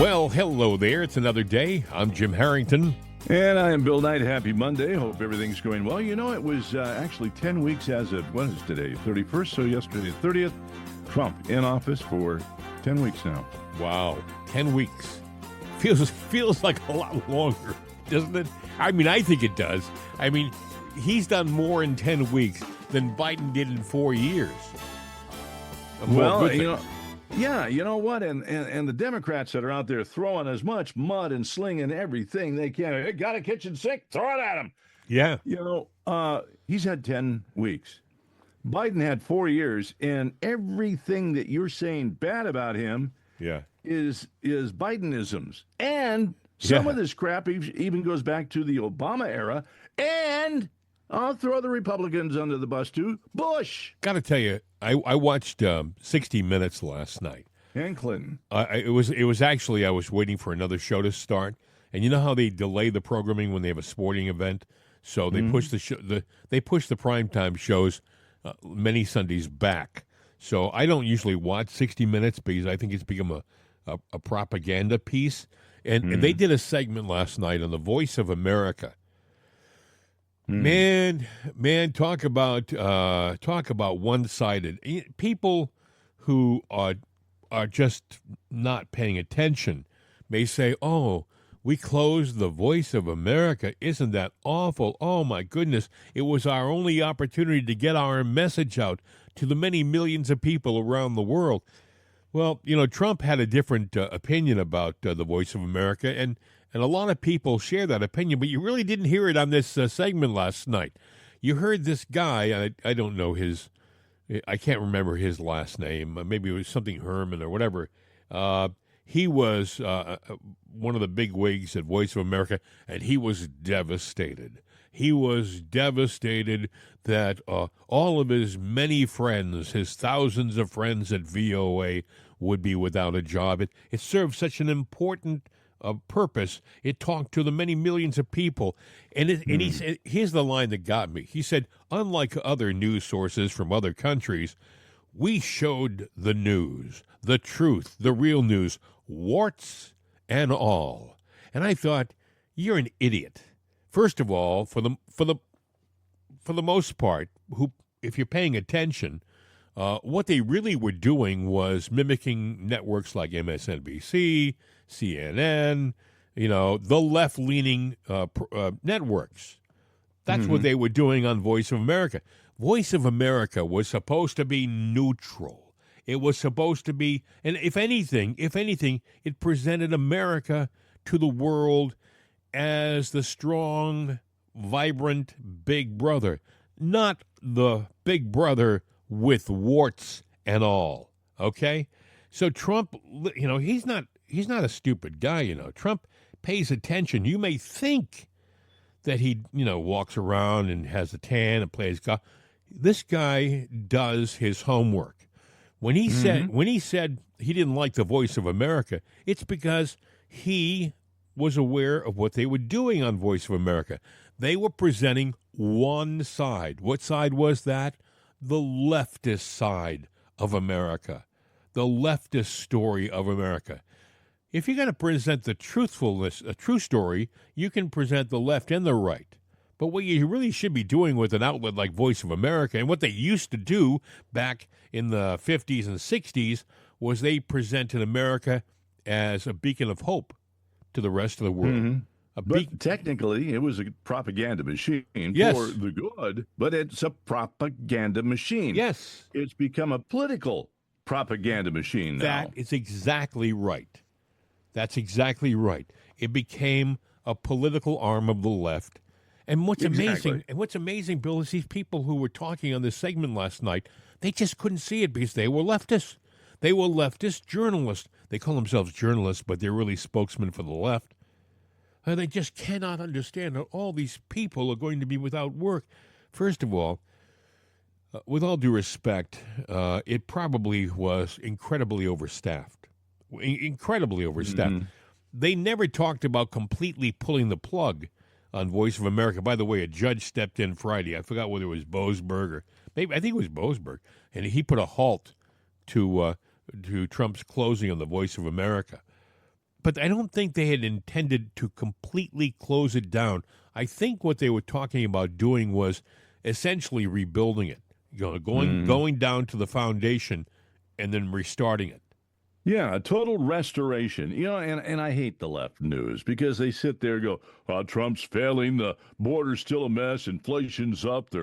Well, hello there. It's another day. I'm Jim Harrington. And I am Bill Knight. Happy Monday. Hope everything's going well. You know, it was actually 10 weeks as of, what is today, 31st? So yesterday, 30th. Trump in office for 10 weeks now. Wow, 10 weeks. Feels like a lot longer, doesn't it? I mean, I think it does. I mean, he's done more in 10 weeks than Biden did in 4 years. Well, yeah, you know what? And the Democrats that are out there throwing as much mud and slinging everything they can. Hey, got a kitchen sink? Throw it at him. Yeah. You know, he's had 10 weeks. Biden had 4 years, and everything that you're saying bad about him is Bidenisms. And some of this crap even goes back to the Obama era. And I'll throw the Republicans under the bus, too. Bush. Got to tell you, I watched 60 Minutes last night. And Clinton. It was actually, I was waiting for another show to start. And you know how they delay the programming when they have a sporting event? So they push the primetime shows many Sundays back. So I don't usually watch 60 Minutes because I think it's become a propaganda piece. And they did a segment last night on the Voice of America. Man, talk about one-sided. People who are just not paying attention may say, "Oh, we closed the Voice of America. Isn't that awful? Oh, my goodness. It was our only opportunity to get our message out to the many millions of people around the world." Well, you know, Trump had a different opinion about the Voice of America, and a lot of people share that opinion, but you really didn't hear it on this segment last night. You heard this guy, I don't know I can't remember his last name. Maybe it was something Herman or whatever. He was one of the big wigs at Voice of America, and he was devastated. He was devastated that all of his many friends, his thousands of friends at VOA, would be without a job. It served such an important purpose. It talked to the many millions of people. And he said, here's the line that got me. He said, unlike other news sources from other countries, we showed the news, the truth, the real news, warts and all. And I thought, you're an idiot. First of all, for the most part, if you're paying attention, what they really were doing was mimicking networks like MSNBC, CNN, you know, the left-leaning networks. That's what they were doing on Voice of America. Voice of America was supposed to be neutral. It was supposed to be, and if anything, it presented America to the world as the strong, vibrant big brother, not the big brother with warts and all. Okay? So Trump, you know, he's not a stupid guy, you know. Trump pays attention. You may think that he, you know, walks around and has a tan and plays golf. This guy does his homework. When he said he didn't like the Voice of America, it's because he was aware of what they were doing on Voice of America. They were presenting one side. What side was that? The leftist side of America. The leftist story of America. If you're going to present the truthfulness, a true story, you can present the left and the right. But what you really should be doing with an outlet like Voice of America, and what they used to do back in the 50s and 60s, was they presented America as a beacon of hope to the rest of the world. But technically, it was a propaganda machine for the good, but it's a propaganda machine. Yes. It's become a political propaganda machine now. That is exactly right. That's exactly right. It became a political arm of the left. And what's amazing, Bill, is these people who were talking on this segment last night, they just couldn't see it because they were leftists. They were leftist journalists. They call themselves journalists, but they're really spokesmen for the left. And they just cannot understand that all these people are going to be without work. First of all, with all due respect, it probably was incredibly overstaffed. They never talked about completely pulling the plug on Voice of America. By the way, a judge stepped in Friday. I forgot whether it was Boasberg or maybe I think it was Boasberg, and he put a halt to Trump's closing on the Voice of America. but I don't think they had intended to completely close it down. I think what they were talking about doing was essentially rebuilding it, going down to the foundation and then restarting it. Yeah, a total restoration. And I hate the left news because they sit there and go, oh, Trump's failing, the border's still a mess, inflation's up.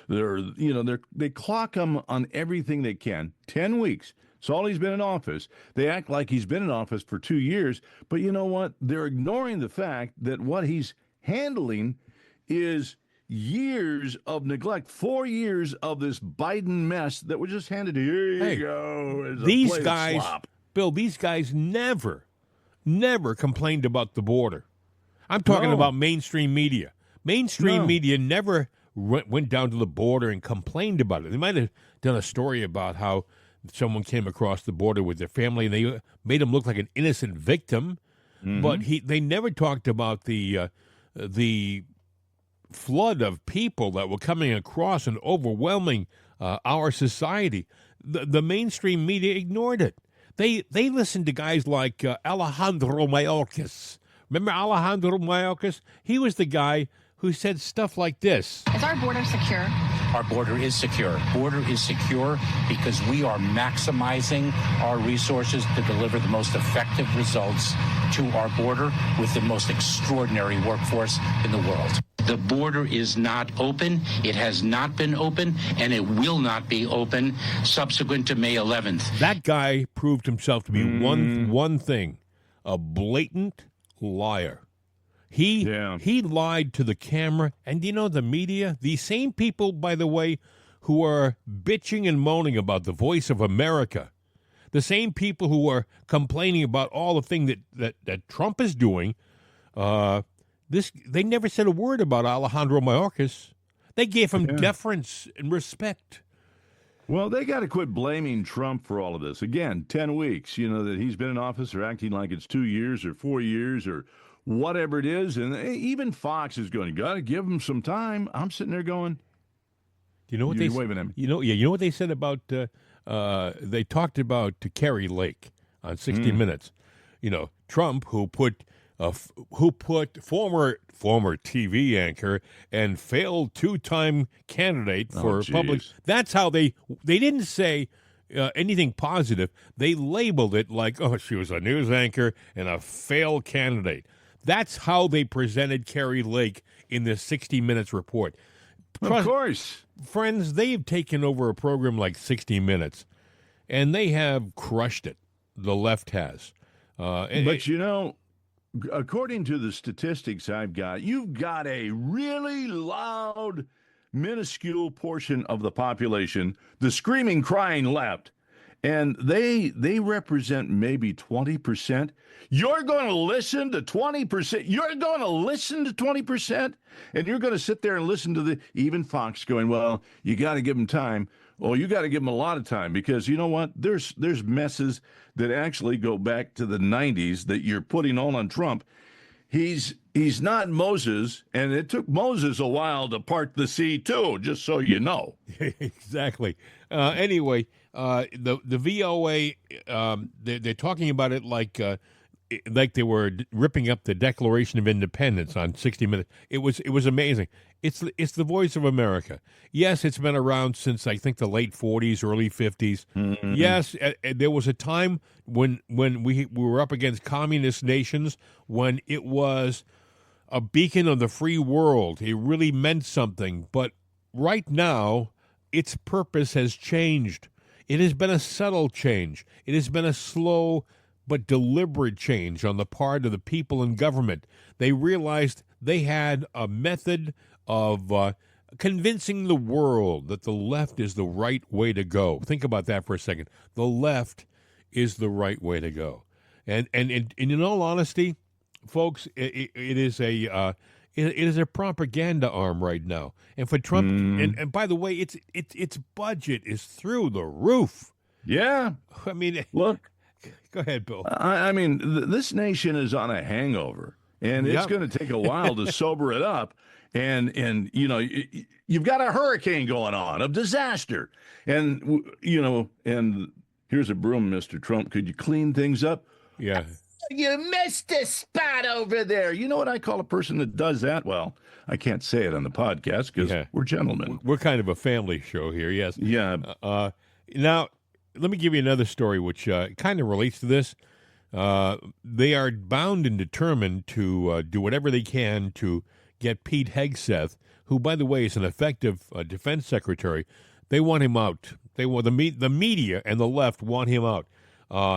They clock him on everything they can. 10 weeks. It's all he's been in office. They act like he's been in office for 2 years, but you know what? They're ignoring the fact that what he's handling is years of neglect, 4 years of this Biden mess that was just handed to you. Here you go. These guys, Bill, these guys never complained about the border. I'm talking about mainstream media. Mainstream media never went down to the border and complained about it. They might have done a story about how someone came across the border with their family and they made him look like an innocent victim, but they never talked about the flood of people that were coming across and overwhelming our society. The mainstream media ignored it. They listened to guys like Alejandro Mayorkas. Remember Alejandro Mayorkas? He was the guy who said stuff like this. Is our border secure? Our border is secure. Border is secure because we are maximizing our resources to deliver the most effective results to our border with the most extraordinary workforce in the world. The border is not open. It has not been open, and it will not be open subsequent to May 11th. That guy proved himself to be one thing, a blatant liar. He lied to the camera, and the media, these same people, by the way, who are bitching and moaning about the voice of America, the same people who are complaining about all the things that Trump is doing, they never said a word about Alejandro Mayorkas. They gave him deference and respect. Well, they got to quit blaming Trump for all of this. Again, 10 weeks, that he's been in office, or acting like it's 2 years or 4 years or whatever it is. And even Fox is going, you got to give him some time. I'm sitting there going, you know what you're waving at me. You know what they said about, they talked about Kerry Lake on 60 Minutes. Trump, who put former TV anchor and failed two-time candidate for public. That's how they didn't say anything positive. They labeled it like, she was a news anchor and a failed candidate. That's how they presented Kerry Lake in the 60 Minutes report. Of course. Friends, they've taken over a program like 60 Minutes, and they have crushed it. The left has. But according to the statistics I've got, you've got a really loud, minuscule portion of the population, the screaming, crying left, and they represent maybe 20%. You're going to listen to 20%. You're going to listen to 20%, and you're going to sit there and listen to even Fox going, well, you got to give them time. Oh, you got to give them a lot of time because you know what? There's messes that actually go back to the 90s that you're putting on Trump. He's not Moses, and it took Moses a while to part the sea too, just so you know. Exactly. Anyway, the VOA, they're talking about it like they were ripping up the Declaration of Independence on 60 Minutes. It was amazing. It's the voice of America. Yes, it's been around since I think the late 40s, early 50s. Mm-hmm. Yes, there was a time when we were up against communist nations when it was a beacon of the free world. It really meant something. But right now, its purpose has changed. It has been a subtle change. It has been a slow but deliberate change on the part of the people in government. They realized they had a method of convincing the world that the left is the right way to go. Think about that for a second. The left is the right way to go. And in all honesty, folks, it is a propaganda arm right now. And for Trump, and by the way, its budget is through the roof. Yeah. I mean, look. Go ahead, Bill. I mean, this nation is on a hangover, and it's going to take a while to sober it up. And you've got a hurricane going on, a disaster. And, and here's a broom, Mr. Trump. Could you clean things up? Yeah. you missed a spot over there. You know what I call a person that does that? Well, I can't say it on the podcast because we're gentlemen. We're kind of a family show here, yes. Yeah. Now, let me give you another story which kind of relates to this. They are bound and determined to do whatever they can to get Pete Hegseth, who, by the way, is an effective defense secretary. They want him out. They want the media and the left want him out.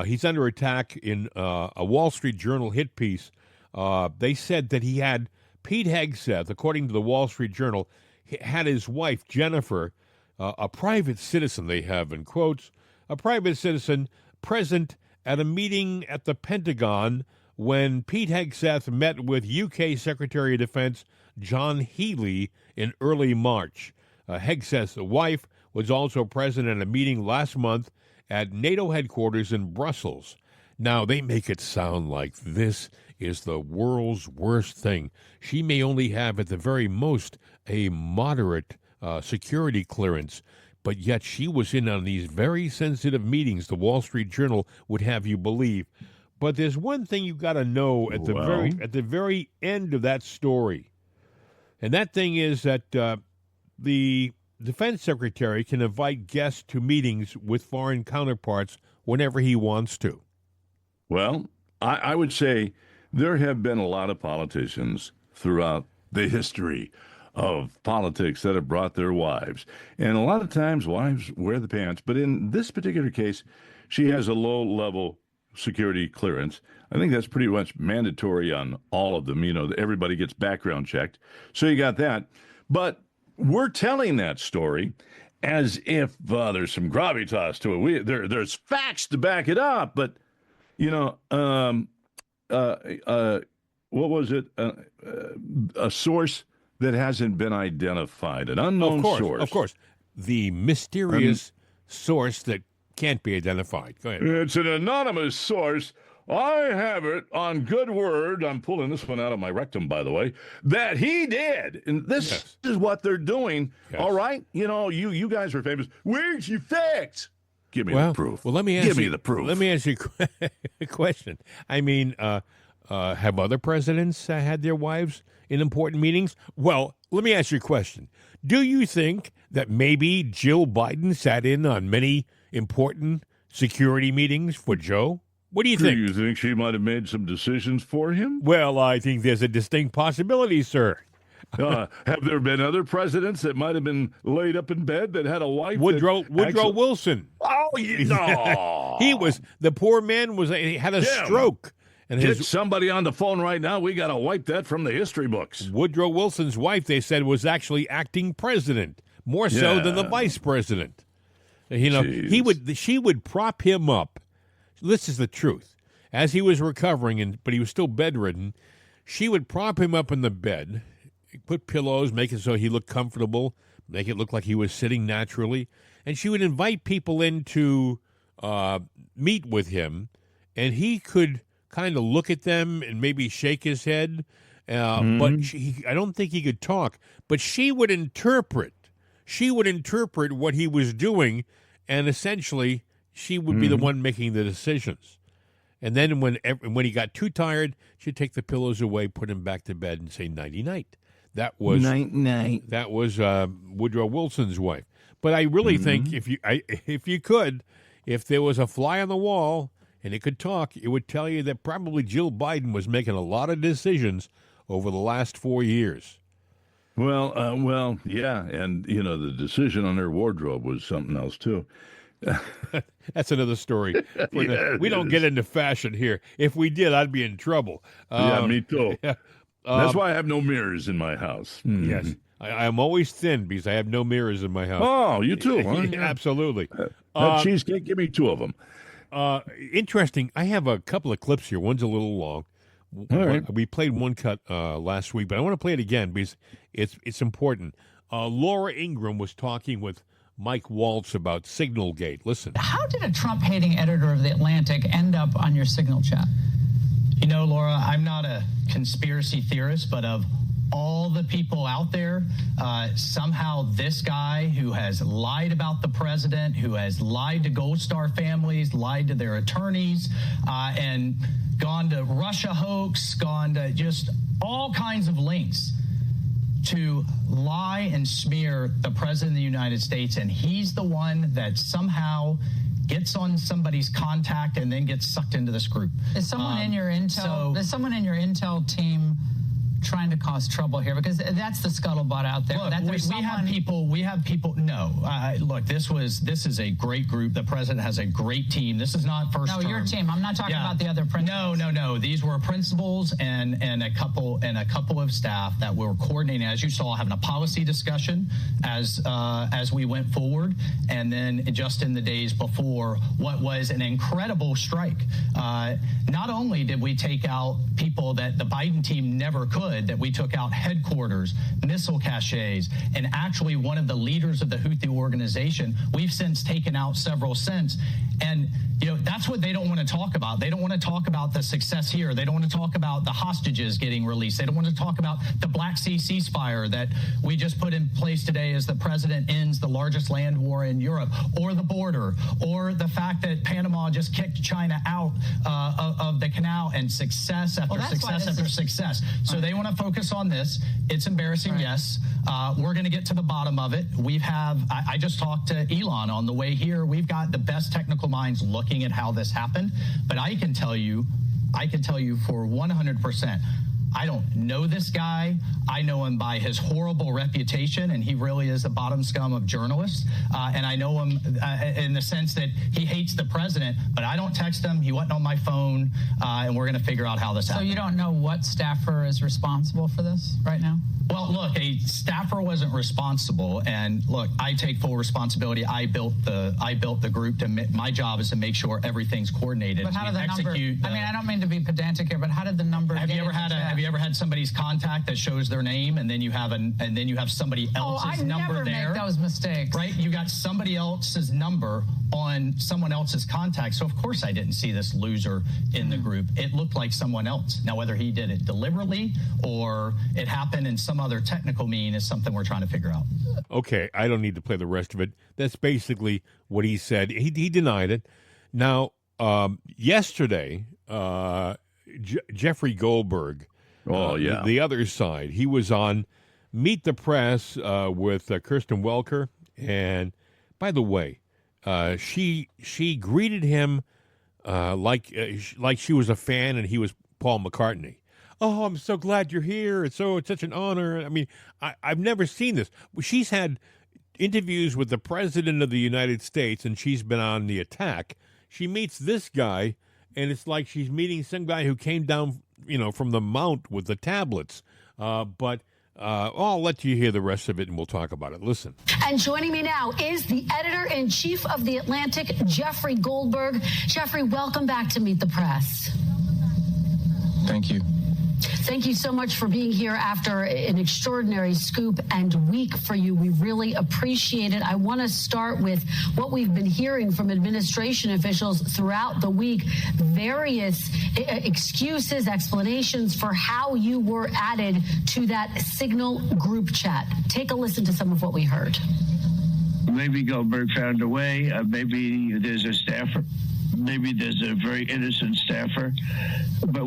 He's under attack in a Wall Street Journal hit piece. They said that he had Pete Hegseth, according to the Wall Street Journal, had his wife Jennifer, a private citizen. They have in quotes, a private citizen present at a meeting at the Pentagon when Pete Hegseth met with UK Secretary of Defense John Healey in early March. Hegseth's wife was also present at a meeting last month at NATO headquarters in Brussels. Now, they make it sound like this is the world's worst thing. She may only have, at the very most, a moderate security clearance, but yet she was in on these very sensitive meetings, the Wall Street Journal would have you believe. But there's one thing you've got to know at the very end of that story, and that thing is that the defense secretary can invite guests to meetings with foreign counterparts whenever he wants to. Well, I would say there have been a lot of politicians throughout the history of politics that have brought their wives. And a lot of times wives wear the pants. But in this particular case, she has a low-level security clearance. I think that's pretty much mandatory on all of them. You know, everybody gets background checked. So you got that. But we're telling that story as if there's some gravitas to it. There's facts to back it up. But, you know, what was it? A source that hasn't been identified, an unknown source. Of course. The mysterious source that can't be identified. Go ahead. It's an anonymous source. I have it on good word. I'm pulling this one out of my rectum, by the way, that he did. And this is what they're doing. Yes. All right? You know, you guys are famous. Where's your facts? Give me the proof. Well, let me ask Give me the proof. Let me ask you a question. I mean, have other presidents had their wives in important meetings? Well, let me ask you a question. Do you think that maybe Jill Biden sat in on many important security meetings for Joe? What do you think? Do you think she might have made some decisions for him? Well, I think there's a distinct possibility, sir. Have there been other presidents that might have been laid up in bed that had a wife? Woodrow Wilson. Oh, no. The poor man he had a stroke. And get somebody on the phone right now. We got to wipe that from the history books. Woodrow Wilson's wife, they said, was actually acting president, more so than the vice president. You know, she would prop him up. This is the truth. As he was recovering, but he was still bedridden, she would prop him up in the bed, put pillows, make it so he looked comfortable, make it look like he was sitting naturally, and she would invite people in to meet with him, and he could kind of look at them and maybe shake his head, but I don't think he could talk. But she would interpret what he was doing, and essentially she would be the one making the decisions. And then when he got too tired, she'd take the pillows away, put him back to bed, and say nighty-night. That was night-night. That was Woodrow Wilson's wife. But I really think if there was a fly on the wall and it could talk, it would tell you that probably Jill Biden was making a lot of decisions over the last 4 years. Well, yeah, and you know the decision on her wardrobe was something else too. That's another story. We don't get into fashion here. If we did, I'd be in trouble. Yeah, me too. That's why I have no mirrors in my house. Yes. I'm always thin because I have no mirrors in my house. Oh, you too, huh? Absolutely. That cheesecake, give me 2 of them. Interesting. I have a couple of clips here. One's a little long. All right. We played one cut last week, but I want to play it again because it's important. Laura Ingraham was talking with Mike Waltz about Signalgate. Listen. How did a Trump-hating editor of The Atlantic end up on your Signal chat? You know, Laura, I'm not a conspiracy theorist, but of all the people out there, somehow this guy who has lied about the president, who has lied to Gold Star families, lied to their attorneys, and gone to Russia hoax, gone to just all kinds of links to lie and smear the president of the United States. And he's the one that somehow gets on somebody's contact and then gets sucked into this group. Is someone in your intel? Is someone in your intel team trying to cause trouble here? Because that's the scuttlebutt out there. Look, we have people. No, look, this is a great group. The president has a great team. This is not first term. No, your team. I'm not talking about the other principals. No. These were principals and a couple of staff that were coordinating, as you saw, having a policy discussion as we went forward, and then just in the days before what was an incredible strike. Not only did we take out people that the Biden team never could, that we took out headquarters, missile caches, and actually one of the leaders of the Houthi organization. We've since taken out several since. And, that's what they don't want to talk about. They don't want to talk about the success here. They don't want to talk about the hostages getting released. They don't want to talk about the Black Sea ceasefire that we just put in place today as the president ends the largest land war in Europe, or the border, or the fact that Panama just kicked China out of the canal, and success after success after success. So they want to focus on this. It's embarrassing, yes. We're going to get to the bottom of it. I just talked to Elon on the way here. We've got the best technical minds looking at how this happened. But I can tell you for 100%, I don't know this guy. I know him by his horrible reputation, and he really is the bottom scum of journalists. And I know him in the sense that he hates the president, but I don't text him. He wasn't on my phone, and we're going to figure out how this happened. So you don't know what staffer is responsible for this right now? Well, look, a staffer wasn't responsible, and look, I take full responsibility. I built the group. My job is to make sure everything's coordinated. But how did the number? I don't mean to be pedantic here, but how did the number? Have you ever had somebody's contact that shows their name, and then you have somebody else's number there? I never make those mistakes. Right? You got somebody else's number on someone else's contact. So of course I didn't see this loser in the group. It looked like someone else. Now whether he did it deliberately or it happened in some other technical mean is something we're trying to figure out. Okay, I don't need to play the rest of it. That's basically what he said. He denied it. Now, yesterday, Jeffrey Goldberg, the other side, he was on Meet the Press with Kirsten Welker. And by the way, she greeted him like she was a fan and he was Paul McCartney. Oh, I'm so glad you're here. It's such an honor. I mean, I've never seen this. She's had interviews with the President of the United States, and she's been on The Attack. She meets this guy, and it's like she's meeting some guy who came down, from the mount with the tablets. But I'll let you hear the rest of it, and we'll talk about it. Listen. And joining me now is the editor-in-chief of The Atlantic, Jeffrey Goldberg. Jeffrey, welcome back to Meet the Press. Thank you. Thank you so much for being here after an extraordinary scoop and week for you. We really appreciate it. I want to start with what we've been hearing from administration officials throughout the week, various excuses, explanations for how you were added to that Signal group chat. Take a listen to some of what we heard. Maybe Goldberg found a way. Maybe there's a staffer. Maybe there's a very innocent staffer. But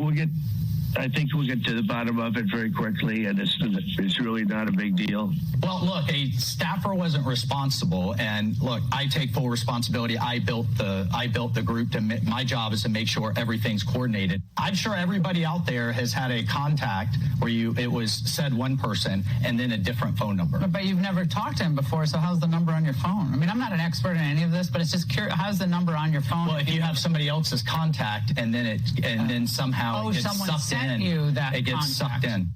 I think we'll get to the bottom of it very quickly, and it's really not a big deal. Well, look, a staffer wasn't responsible, and look, I take full responsibility. I built the group. My job is to make sure everything's coordinated. I'm sure everybody out there has had a contact where it was said one person and then a different phone number. But you've never talked to him before, so how's the number on your phone? I mean, I'm not an expert in any of this, but it's just curious. How's the number on your phone? Well, if you have somebody else's contact and then somehow it gets sucked in. It gets sucked in.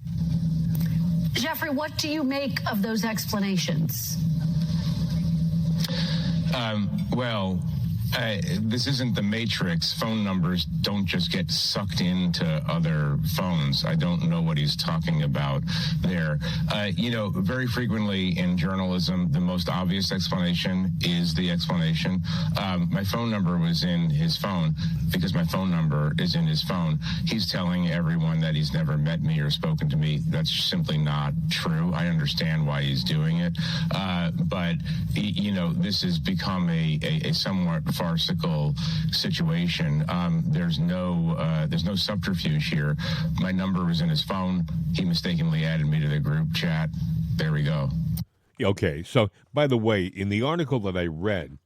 Jeffrey, what do you make of those explanations? Well, This isn't the Matrix. Phone numbers don't just get sucked into other phones. I don't know what he's talking about there. Very frequently in journalism, the most obvious explanation is the explanation. My phone number was in his phone because my phone number is in his phone. He's telling everyone that he's never met me or spoken to me. That's simply not true. I understand why he's doing it. But this has become a somewhat farcical situation. There's no subterfuge here. My number was in his phone. He mistakenly added me to the group chat. There we go. Okay. So, by the way, in the article that I read,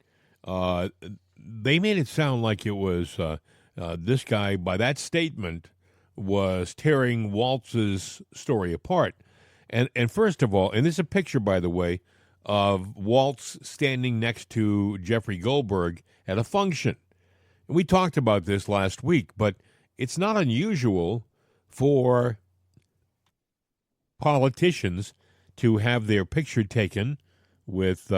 they made it sound like it was this guy, by that statement, was tearing Waltz's story apart. And first of all, and this is a picture, by the way, of Waltz standing next to Jeffrey Goldberg at a function. And we talked about this last week, but it's not unusual for politicians to have their picture taken with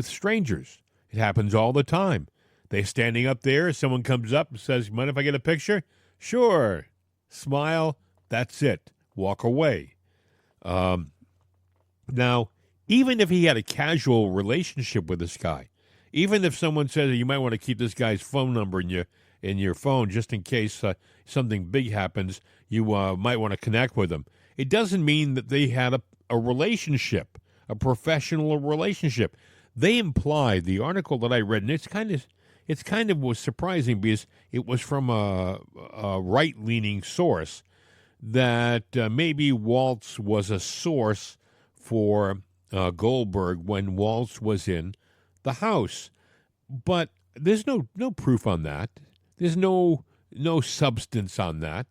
strangers. It happens all the time. They're standing up there, someone comes up and says, "Mind if I get a picture?" Sure. Smile, that's it. Walk away. Now, even if he had a casual relationship with this guy, even if someone says you might want to keep this guy's phone number in your phone just in case something big happens, you might want to connect with him. It doesn't mean that they had a relationship, a professional relationship. They implied, the article that I read, and it's kind of was surprising because it was from a right-leaning source, that maybe Waltz was a source for Goldberg when Waltz was in the House. But there's no proof on that. There's no substance on that.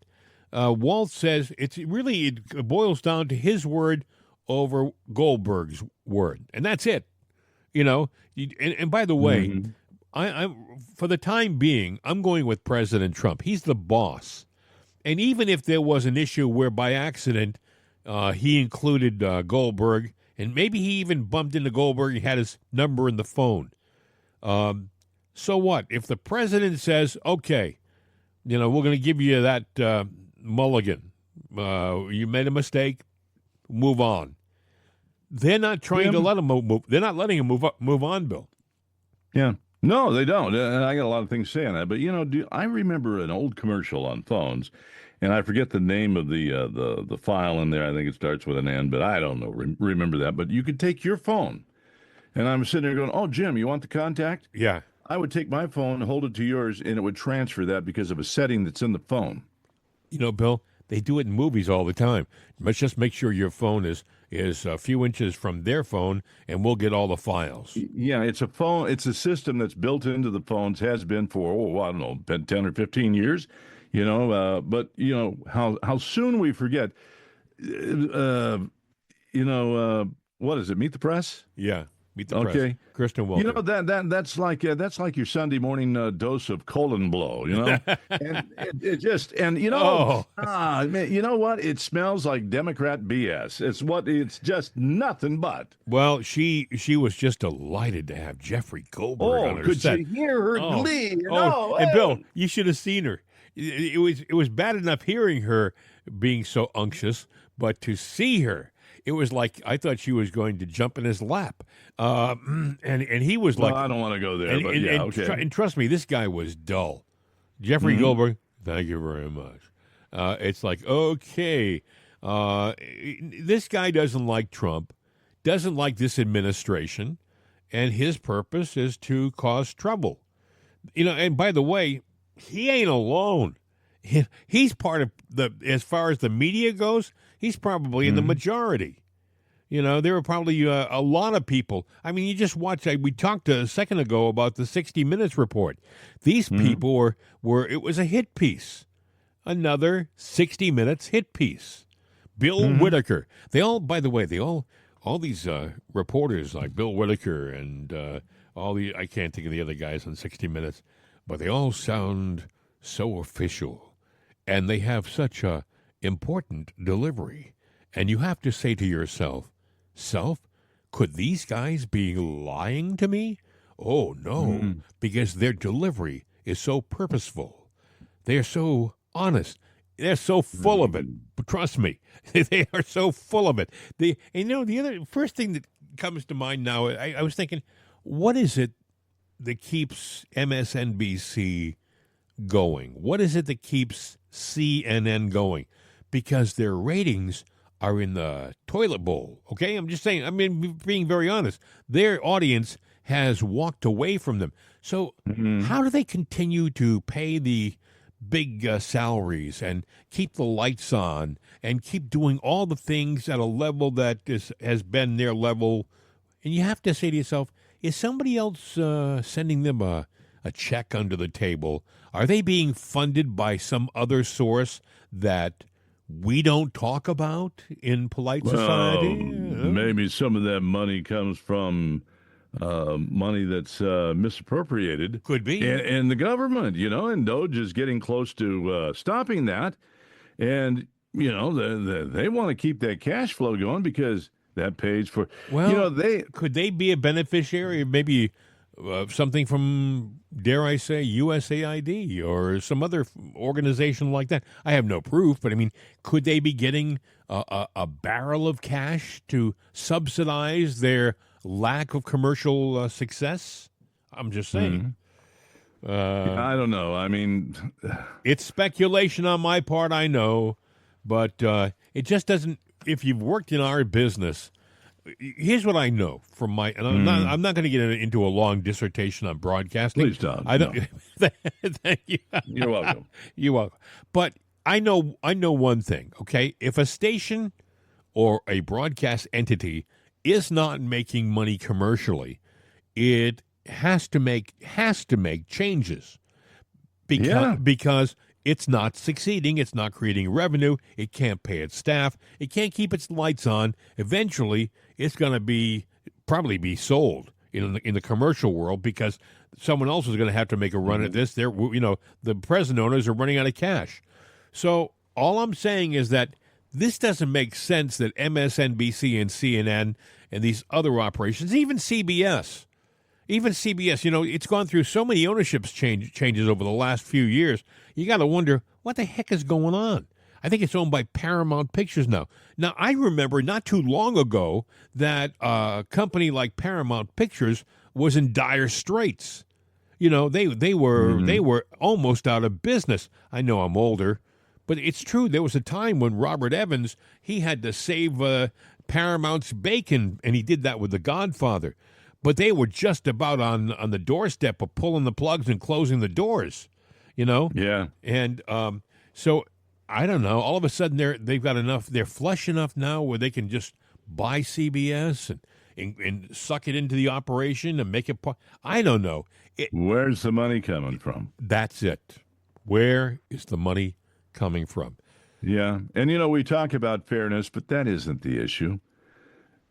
Waltz says it boils down to his word over Goldberg's word, and that's it. And by the way, I for the time being, I'm going with President Trump. He's the boss. And even if there was an issue where by accident he included Goldberg, and maybe he even bumped into Goldberg and had his number in the phone, so what? If the president says, okay, we're going to give you that mulligan, you made a mistake, move on. They're not trying to let him move. They're not letting him move on, Bill. Yeah. No, they don't. And I got a lot of things to say on that. But, I remember an old commercial on phones, and I forget the name of the file in there. I think it starts with an N, but I don't know. Remember that. But you could take your phone, and I'm sitting there going, "Oh, Jim, you want the contact?" Yeah. I would take my phone, hold it to yours, and it would transfer that because of a setting that's in the phone. Bill, they do it in movies all the time. Let's just make sure your phone is a few inches from their phone, and we'll get all the files. Yeah, it's a phone. It's a system that's built into the phones, has been for, I don't know, 10 or 15 years, but, how soon we forget, what is it, Meet the Press? Yeah. Meet the Press. Okay. Kristen Welker. That's like your Sunday morning dose of colon blow, and it just, and you know what? It smells like Democrat BS. It's just nothing but. Well, she was just delighted to have Jeffrey Goldberg on her set. Could you hear her glee? And Bill, you should have seen her. It was bad enough hearing her being so unctuous, but to see her, it was like I thought she was going to jump in his lap, and he was like, I don't want to go there, but yeah, okay. And trust me, this guy was dull. Jeffrey Goldberg, thank you very much. It's like, okay, this guy doesn't like Trump, doesn't like this administration, and his purpose is to cause trouble. And by the way, he ain't alone. He's part of as far as the media goes, he's probably in the majority. There were probably a lot of people. I mean, you just watch. We talked a second ago about the 60 Minutes report. These people were. It was a hit piece. Another 60 Minutes hit piece. Bill Whitaker. They all, by the way, all these reporters like Bill Whitaker and I can't think of the other guys on 60 Minutes, but they all sound so official. And they have such a important delivery. And you have to say to yourself, could these guys be lying to me? Oh, no, because their delivery is so purposeful. They're so honest. They're so full of it. But trust me, they are so full of it. The other first thing that comes to mind now, I was thinking, what is it that keeps MSNBC going? What is it that keeps CNN going? Because their ratings are in the toilet bowl, okay? I'm just saying, I mean, being very honest, their audience has walked away from them. So how do they continue to pay the big salaries and keep the lights on and keep doing all the things at a level that has been their level? And you have to say to yourself, is somebody else sending them a check under the table? Are they being funded by some other source that we don't talk about in polite society? Maybe some of that money comes from money that's misappropriated. Could be. And the government, and DOJ is getting close to stopping that. And, they want to keep that cash flow going because that pays for, could they be a beneficiary of maybe something from, dare I say, USAID or some other organization like that? I have no proof, but I mean, could they be getting a barrel of cash to subsidize their lack of commercial success? I'm just saying. I don't know. I mean, it's speculation on my part, I know, but it just doesn't. If you've worked in our business, here's what I know from my. And I'm not going to get into a long dissertation on broadcasting. Please don't. I don't. No. Thank you. You're welcome. You're welcome. But I know one thing. Okay, if a station or a broadcast entity is not making money commercially, it has to make changes because it's not succeeding. It's not creating revenue. It can't pay its staff. It can't keep its lights on. Eventually, it's going to probably be sold in the commercial world because someone else is going to have to make a run at this. The present owners are running out of cash. So all I'm saying is that this doesn't make sense that MSNBC and CNN and these other operations, even CBS, it's gone through so many ownership changes over the last few years. You got to wonder, what the heck is going on? I think it's owned by Paramount Pictures now. Now, I remember not too long ago that a company like Paramount Pictures was in dire straits. They were almost out of business. I know I'm older, but it's true. There was a time when Robert Evans, he had to save Paramount's bacon, and he did that with The Godfather. But they were just about on the doorstep of pulling the plugs and closing the doors, Yeah. And so I don't know. All of a sudden they've got enough. They're flush enough now where they can just buy CBS and suck it into the operation and make it. I don't know. Where's the money coming from? That's it. Where is the money coming from? Yeah. And, we talk about fairness, but that isn't the issue.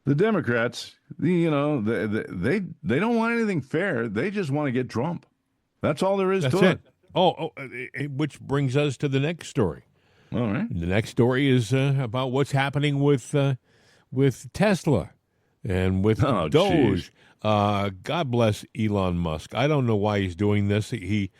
The Democrats, they don't want anything fair. They just want to get Trump. That's all there is to it. Which brings us to the next story. All right. The next story is about what's happening with Tesla and with Doge. God bless Elon Musk. I don't know why he's doing this. The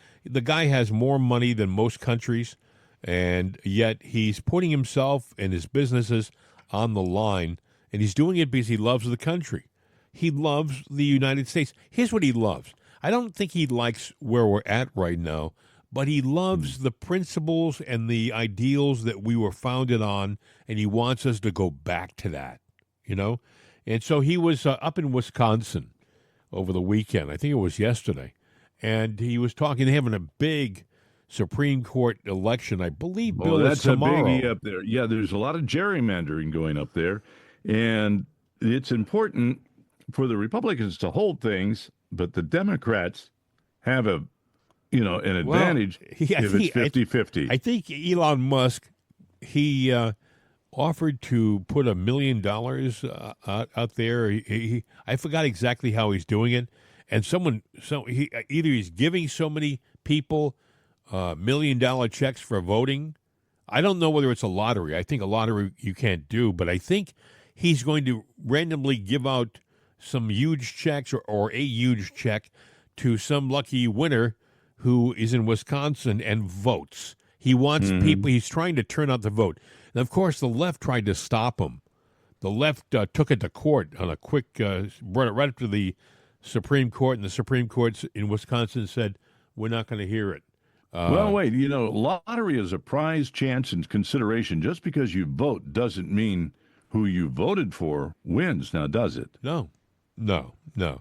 guy has more money than most countries, and yet he's putting himself and his businesses on the line. And he's doing it because he loves the country. He loves the United States. Here's what he loves. I don't think he likes where we're at right now, but he loves the principles and the ideals that we were founded on, and he wants us to go back to that, And so he was up in Wisconsin over the weekend. I think it was yesterday. And he was talking, having a big Supreme Court election. I believe Bill is tomorrow. That's a biggie up there. Yeah, there's a lot of gerrymandering going up there. And it's important for the Republicans to hold things, but the Democrats have an advantage if it's 50-50. I think Elon Musk, he offered to put $1 million out there. I forgot exactly how he's doing it. And either he's giving so many people $1 million checks for voting. I don't know whether it's a lottery. I think a lottery you can't do, but I think he's going to randomly give out some huge checks or a huge check to some lucky winner who is in Wisconsin and votes. He wants people, he's trying to turn out the vote. And of course, the left tried to stop him. The left took it to court on a quick, brought it right up to the Supreme Court, and the Supreme Court in Wisconsin said, we're not going to hear it. Well, wait, lottery is a prize, chance, and consideration. Just because you vote doesn't mean who you voted for wins, now does it? No.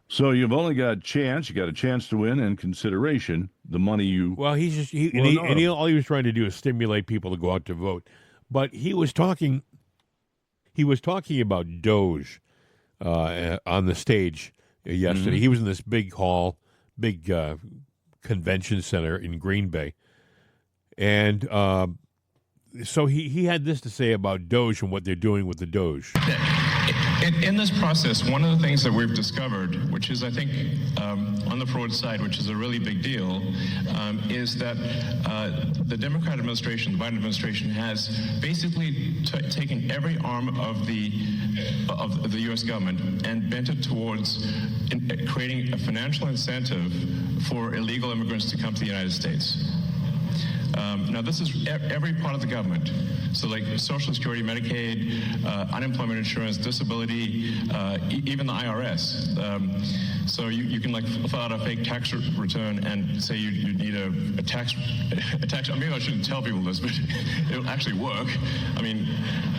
So you've only got chance, you got a chance to win, and consideration, the money you... Well, all he was trying to do is stimulate people to go out to vote. But he was talking about Doge on the stage yesterday. He was in this big hall, big convention center in Green Bay. And so he had this to say about Doge and what they're doing with the Doge. In this process, one of the things that we've discovered, which is, I think, on the fraud side, which is a really big deal, is that the Democrat administration, the Biden administration, has basically taken every arm of the U.S. government and bent it towards creating a financial incentive for illegal immigrants to come to the United States. Now, this is every part of the government. So, like Social Security, Medicaid, unemployment insurance, disability, even the IRS. So you can fill out a fake tax return and say you need a tax. Maybe I shouldn't tell people this, but it'll actually work. I mean,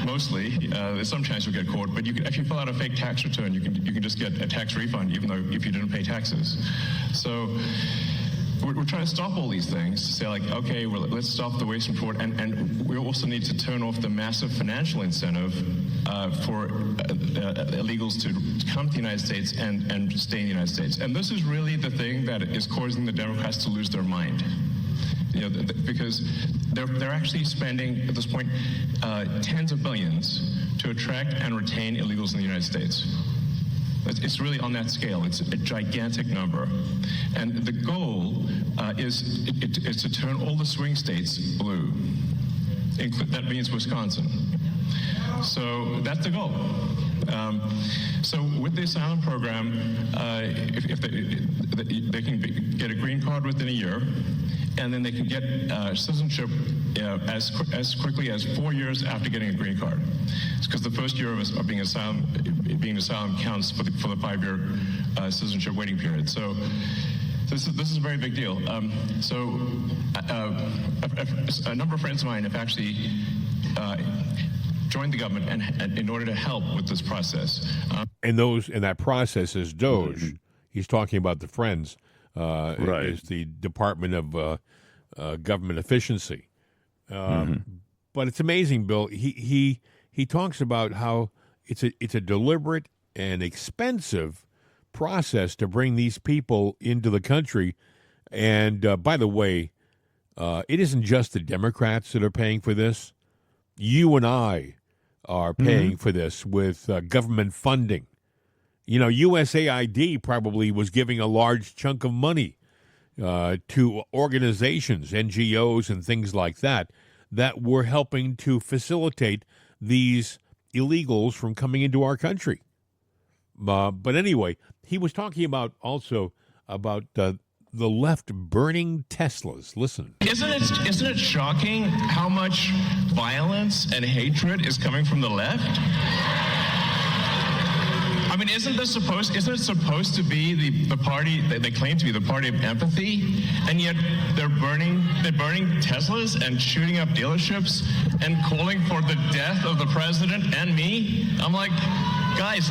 mostly. There's some chance you'll get caught, but if you fill out a fake tax return, you can just get a tax refund, even though if you didn't pay taxes. So. We're trying to stop all these things, to say, okay, well, let's stop the waste and fraud, and we also need to turn off the massive financial incentive for illegals to come to the United States and stay in the United States. And this is really the thing that is causing the Democrats to lose their mind. Because they're actually spending, at this point, tens of billions to attract and retain illegals in the United States. It's really on that scale. It's a gigantic number. And the goal is to turn all the swing states blue. That means Wisconsin. So that's the goal. So with the asylum program, if they can get a green card within a year, and then they can get citizenship as quickly as 4 years after getting a green card. It's because the first year of being asylum counts for the 5-year citizenship waiting period. So this is a very big deal. So a number of friends of mine have actually joined the government and in order to help with this process. And that process is Doge. Mm-hmm. He's talking about the Friends. Right. Is the Department of Government Efficiency. But it's amazing, Bill. He talks about how it's a deliberate and expensive process to bring these people into the country. And by the way, it isn't just the Democrats that are paying for this. You and I are paying for this with government funding. USAID probably was giving a large chunk of money to organizations, NGOs, and things like that were helping to facilitate these illegals from coming into our country. But anyway, he was talking about the left burning Teslas. Listen. Isn't it shocking how much violence and hatred is coming from the left? I mean, isn't it supposed to be the party that they claim to be the party of empathy, and yet they're burning Teslas and shooting up dealerships and calling for the death of the president and me? I'm like, guys,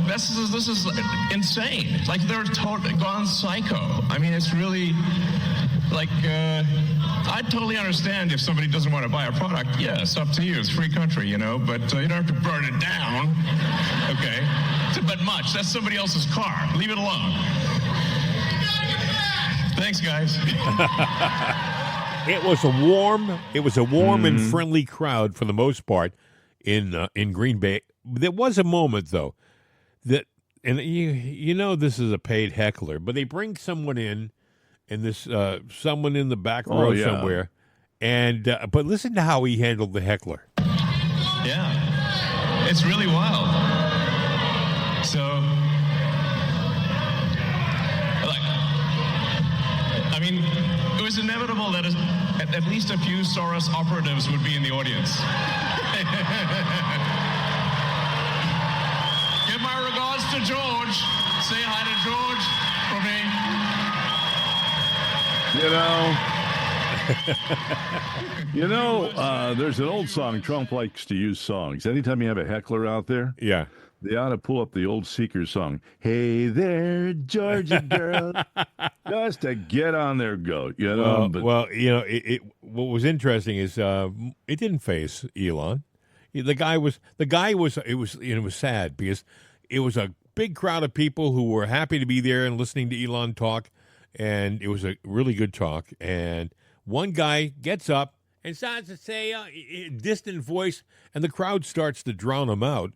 this is insane. Like, they're totally gone psycho. I mean, it's really like, I totally understand if somebody doesn't want to buy a product. Yeah, it's up to you. It's a free country, but you don't have to burn it down. Okay? It's a bit much. That's somebody else's car. Leave it alone. Thanks, guys. It was a warm and friendly crowd for the most part in Green Bay. There was a moment though that, and this is a paid heckler, but they bring someone in, and this someone in the back row somewhere, and but listen to how he handled the heckler. Yeah, it's really wild. So was inevitable that at least a few Soros operatives would be in the audience. Give my regards to George. Say hi You to George for me. There's an old song. Trump likes to use songs. Anytime you have a heckler out there, yeah, they ought to pull up the old Seeker song. Hey there, Georgia girl, just to get on their goat. What was interesting is it didn't faze Elon. It was sad because it was a big crowd of people who were happy to be there and listening to Elon talk, and it was a really good talk. And one guy gets up and starts to say a distant voice, and the crowd starts to drown him out.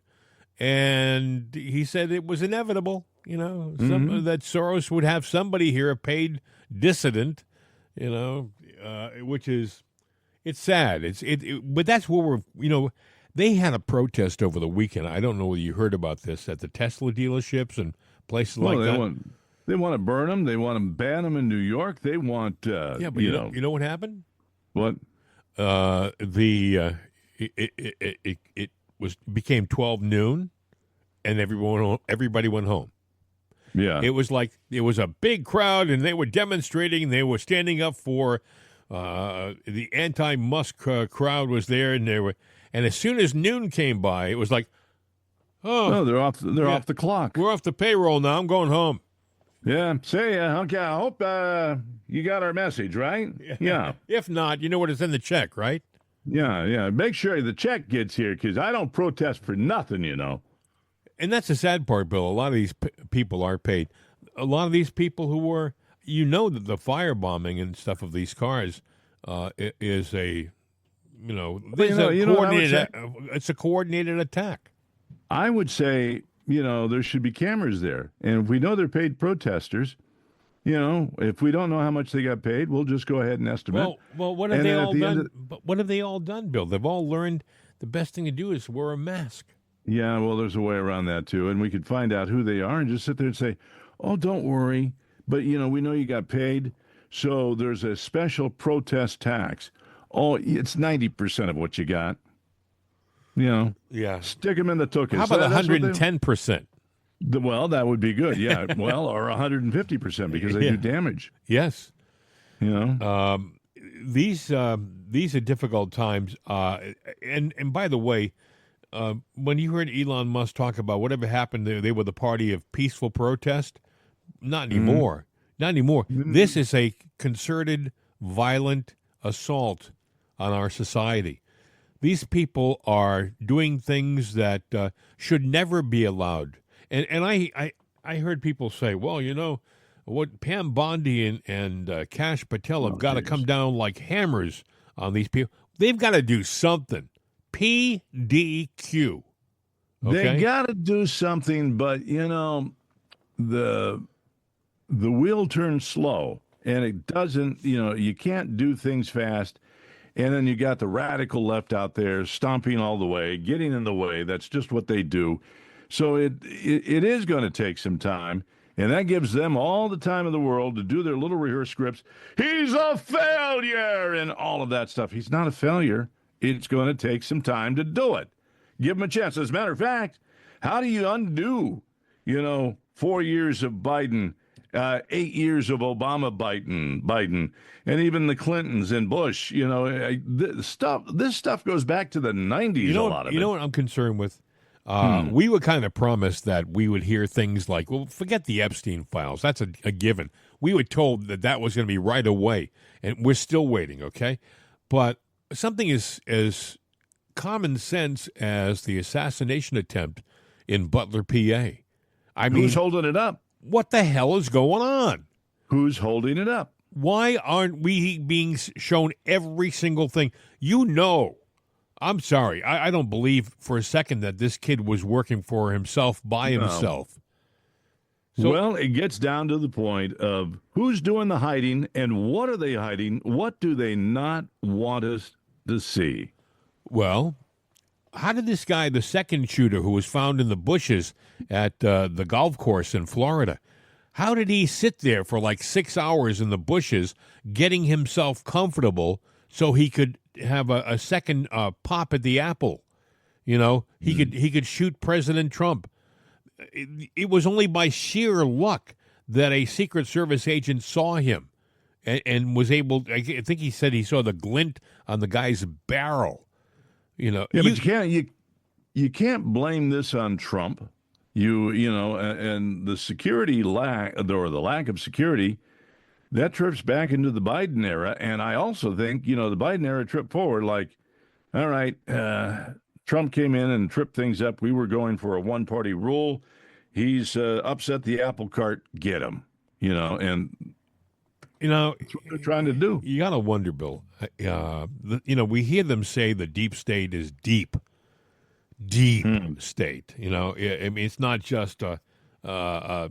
And he said it was inevitable, that Soros would have somebody here, a paid dissident, which is, it's sad. But that's where they had a protest over the weekend. I don't know whether you heard about this at the Tesla dealerships and places like that. They want to burn them. They want to ban them in New York. They want, but you know what happened? What? It became 12 noon, and everybody went home. Yeah, it was a big crowd, and they were demonstrating. They were standing up for the anti-Musk crowd was there, and as soon as noon came by, it was like, no, they're off the clock. We're off the payroll now. I'm going home. Yeah, see ya. Okay, I hope you got our message, right? Yeah. If not, you know what is in the check, right? Yeah. Make sure the check gets here, because I don't protest for nothing, And that's the sad part, Bill. A lot of these people are paid. A lot of these people who were, that the firebombing and stuff of these cars is a, it's a coordinated attack. I would say, there should be cameras there. And if we know they're paid protesters, if we don't know how much they got paid, we'll just go ahead and estimate. Well, what have they all done? But what have they all done, Bill? They've all learned the best thing to do is wear a mask. Yeah, well, there's a way around that, too. And we could find out who they are and just sit there and say, oh, don't worry. But, we know you got paid. So there's a special protest tax. Oh, it's 90% of what you got. Yeah. Stick them in the tuchus. How about 110%? Well, that would be good. Yeah. Well, or 150% because they do damage. Yes. These are difficult times. And by the way, when you heard Elon Musk talk about whatever happened, they were the party of peaceful protest. Not anymore. Not anymore. This is a concerted, violent assault on our society. These people are doing things that should never be allowed. And I heard people say, well, what Pam Bondi and Kash Patel have got to come down like hammers on these people. They've got to do something. PDQ. Okay? They got to do something, but, the wheel turns slow, and it doesn't, you can't do things fast. And then you got the radical left out there stomping all the way, getting in the way. That's just what they do. So it is going to take some time, and that gives them all the time in the world to do their little rehearsed scripts. He's a failure and all of that stuff. He's not a failure. It's going to take some time to do it. Give him a chance. As a matter of fact, how do you undo, 4 years of Biden, 8 years of Obama, Biden, and even the Clintons and Bush? This stuff goes back to the 90s. A lot of it. You know what I'm concerned with? We were kind of promised that we would hear things like, well, forget the Epstein files. That's a given. We were told that was going to be right away, and we're still waiting, okay? But something as common sense as the assassination attempt in Butler, PA. Who's holding it up? What the hell is going on? Who's holding it up? Why aren't we being shown every single thing? I'm sorry. I don't believe for a second that this kid was working for himself by himself. So, well, it gets down to the point of who's doing the hiding and what are they hiding? What do they not want us to see? Well, how did this guy, the second shooter who was found in the bushes at the golf course in Florida, How did he sit there for like 6 hours in the bushes getting himself comfortable so he could have a second pop at the apple? You know, he could shoot President Trump. It was only by sheer luck that a Secret Service agent saw him and was able. I think he said he saw the glint on the guy's barrel. You know, yeah, but you can't blame this on Trump. You know, and the security lack or the lack of security that trips back into the Biden era. And I also think, the Biden era tripped forward. Like, all right, Trump came in and tripped things up. We were going for a one-party rule. He's upset the apple cart. Get him, and that's what they're trying to do. You got to wonder, Bill. We hear them say the deep state is deep state. I mean, it's not just another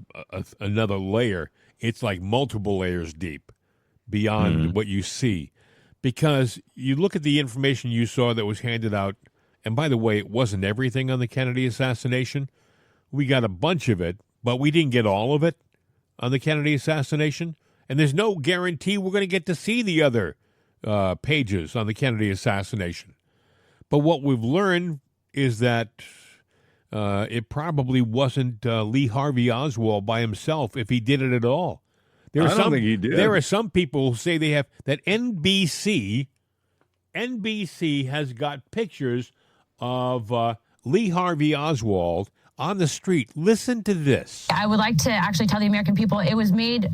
layer. It's like multiple layers deep beyond what you see. Because you look at the information you saw that was handed out, and by the way, it wasn't everything on the Kennedy assassination. We got a bunch of it, but we didn't get all of it on the Kennedy assassination. And there's no guarantee we're going to get to see the other pages on the Kennedy assassination. But what we've learned is that it probably wasn't Lee Harvey Oswald by himself if he did it at all. I don't think he did. There are some people who say they have that NBC has got pictures of Lee Harvey Oswald on the street. Listen to this. I would like to actually tell the American people, it was made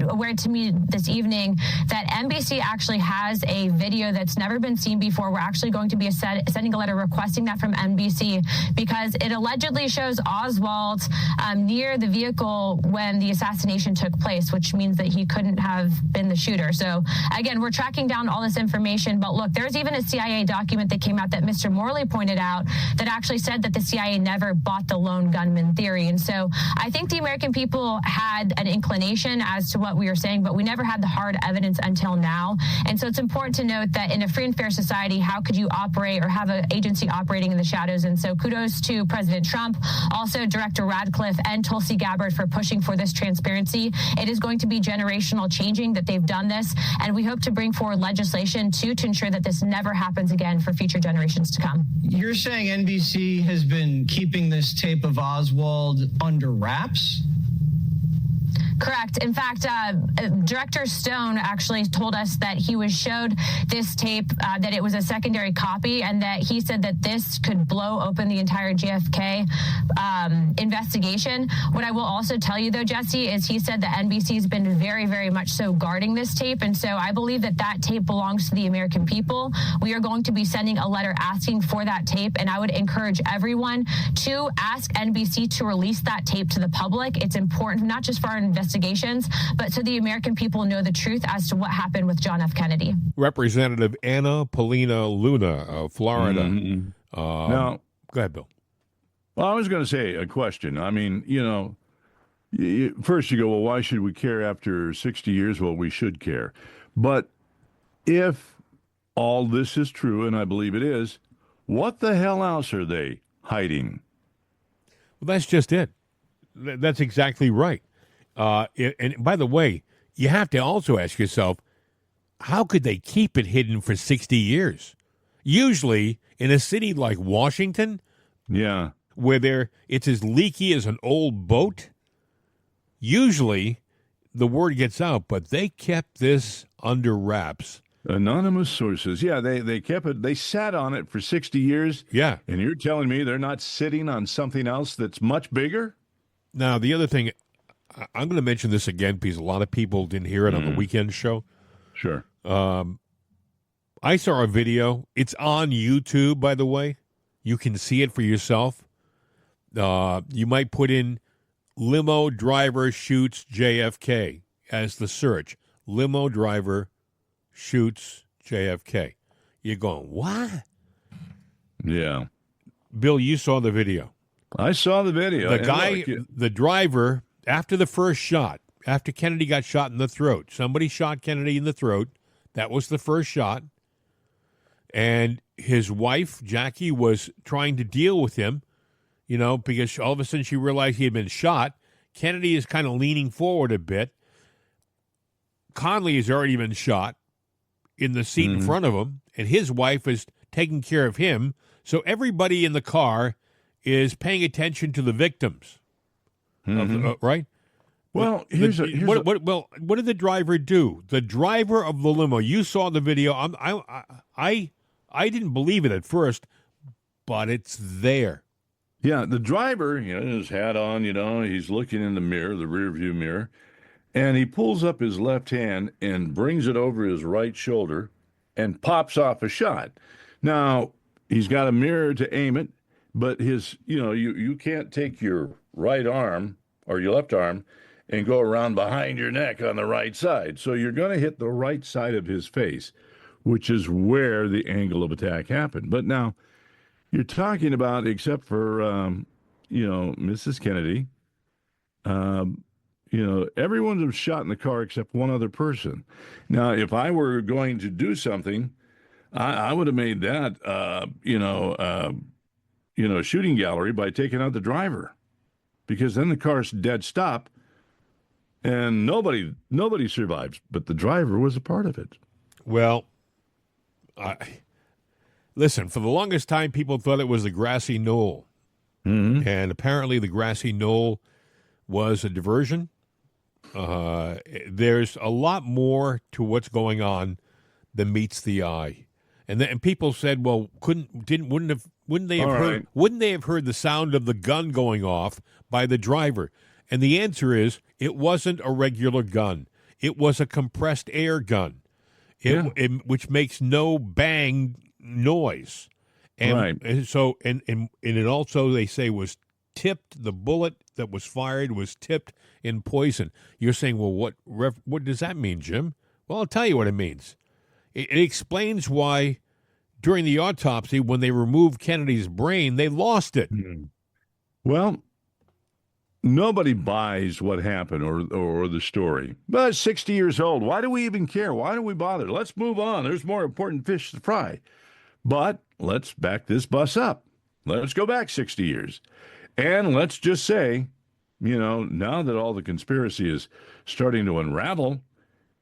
aware to me this evening that NBC actually has a video that's never been seen before. We're actually going to be sending a letter requesting that from NBC because it allegedly shows Oswald near the vehicle when the assassination took place, which means that he couldn't have been the shooter. So again, we're tracking down all this information. But look, there's even a CIA document that came out that Mr. Morley pointed out that actually said that the CIA never bought the lone gunman theory. And so I think the American people had an inclination as to what we were saying, but we never had the hard evidence until now. And so it's important to note that in a free and fair society, how could you operate or have an agency operating in the shadows? And so kudos to President Trump, also Director Radcliffe and Tulsi Gabbard for pushing for this transparency. It is going to be generational changing that they've done this. And we hope to bring forward legislation to ensure that this never happens again for future generations to come. You're saying NBC has been keeping this tape of Oswald under wraps? Correct. In fact, Director Stone actually told us that he was showed this tape, that it was a secondary copy, and that he said that this could blow open the entire JFK investigation. What I will also tell you, though, Jesse, is he said that NBC's been very, very much so guarding this tape. And so I believe that that tape belongs to the American people. We are going to be sending a letter asking for that tape. And I would encourage everyone to ask NBC to release that tape to the public. It's important, not just for our investigations, but so the American people know the truth as to what happened with John F. Kennedy. Representative Anna Paulina Luna of Florida. Now, go ahead, Bill. Well, I was going to say a question. I mean, first you go, well, why should we care after 60 years? Well, we should care. But if all this is true, and I believe it is, what the hell else are they hiding? Well, that's just it. That's exactly right. And by the way, you have to also ask yourself, how could they keep it hidden for 60 years? Usually, in a city like Washington, where it's as leaky as an old boat, usually the word gets out, but they kept this under wraps. Anonymous sources. Yeah, they kept it. They sat on it for 60 years. Yeah. And you're telling me they're not sitting on something else that's much bigger? Now, the other thing, I'm going to mention this again because a lot of people didn't hear it on the weekend show. Sure. I saw a video. It's on YouTube, by the way. You can see it for yourself. You might put in limo driver shoots JFK as the search. Limo driver shoots JFK. You're going, what? Yeah. Bill, you saw the video. I saw the video. The guy, the driver, after the first shot, after Kennedy got shot in the throat, somebody shot Kennedy in the throat. That was the first shot. And his wife, Jackie, was trying to deal with him, because all of a sudden she realized he had been shot, Kennedy is kind of leaning forward a bit. Conley has already been shot in the seat in front of him, and his wife is taking care of him. So everybody in the car is paying attention to the victims, right? Well, what did the driver do? The driver of the limo. You saw the video. I didn't believe it at first, but it's there. Yeah, the driver, his hat on, he's looking in the mirror, the rear view mirror, and he pulls up his left hand and brings it over his right shoulder and pops off a shot. Now, he's got a mirror to aim it, but you can't take your right arm or your left arm and go around behind your neck on the right side. So you're going to hit the right side of his face, which is where the angle of attack happened. But now you're talking about, except for, Mrs. Kennedy, everyone was shot in the car except one other person. Now, if I were going to do something, I would have made that, shooting gallery by taking out the driver, because then the car's dead stop and nobody survives. But the driver was a part of it. Well, listen, for the longest time, people thought it was the grassy knoll. And apparently the grassy knoll was a diversion. There's a lot more to what's going on than meets the eye. And people said, well, wouldn't they have heard the sound of the gun going off by the driver? And the answer is, it wasn't a regular gun. It was a compressed air gun, which makes no bang noise. And it also, they say, was tipped. The bullet that was fired was tipped in poison. You're saying, well, what does that mean, Jim? Well, I'll tell you what it means. It explains why during the autopsy, when they removed Kennedy's brain, they lost it. Well, nobody buys what happened or the story. But 60 years old, why do we even care? Why do we bother? Let's move on. There's more important fish to fry. But let's back this bus up. Let's go back 60 years. And let's just say, now that all the conspiracy is starting to unravel,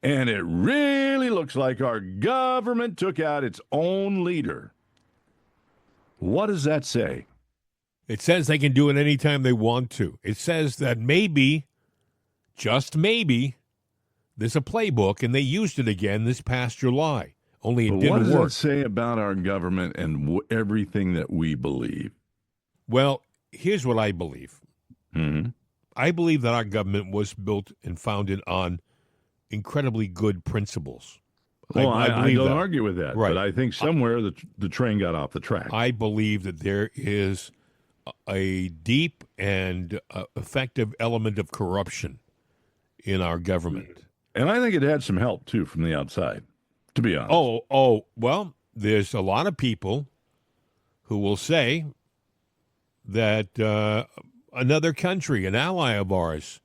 and it really looks like our government took out its own leader, what does that say? It says they can do it anytime they want to. It says that maybe, just maybe, there's a playbook, and they used it again this past July. Only it didn't work. What does that say about our government and everything that we believe? Well, here's what I believe. I believe that our government was built and founded on incredibly good principles. Well, I don't argue with that, right. But I think somewhere the train got off the track. I believe that there is a deep and effective element of corruption in our government. And I think it had some help, too, from the outside, to be honest. Well, there's a lot of people who will say that another country, an ally of ours,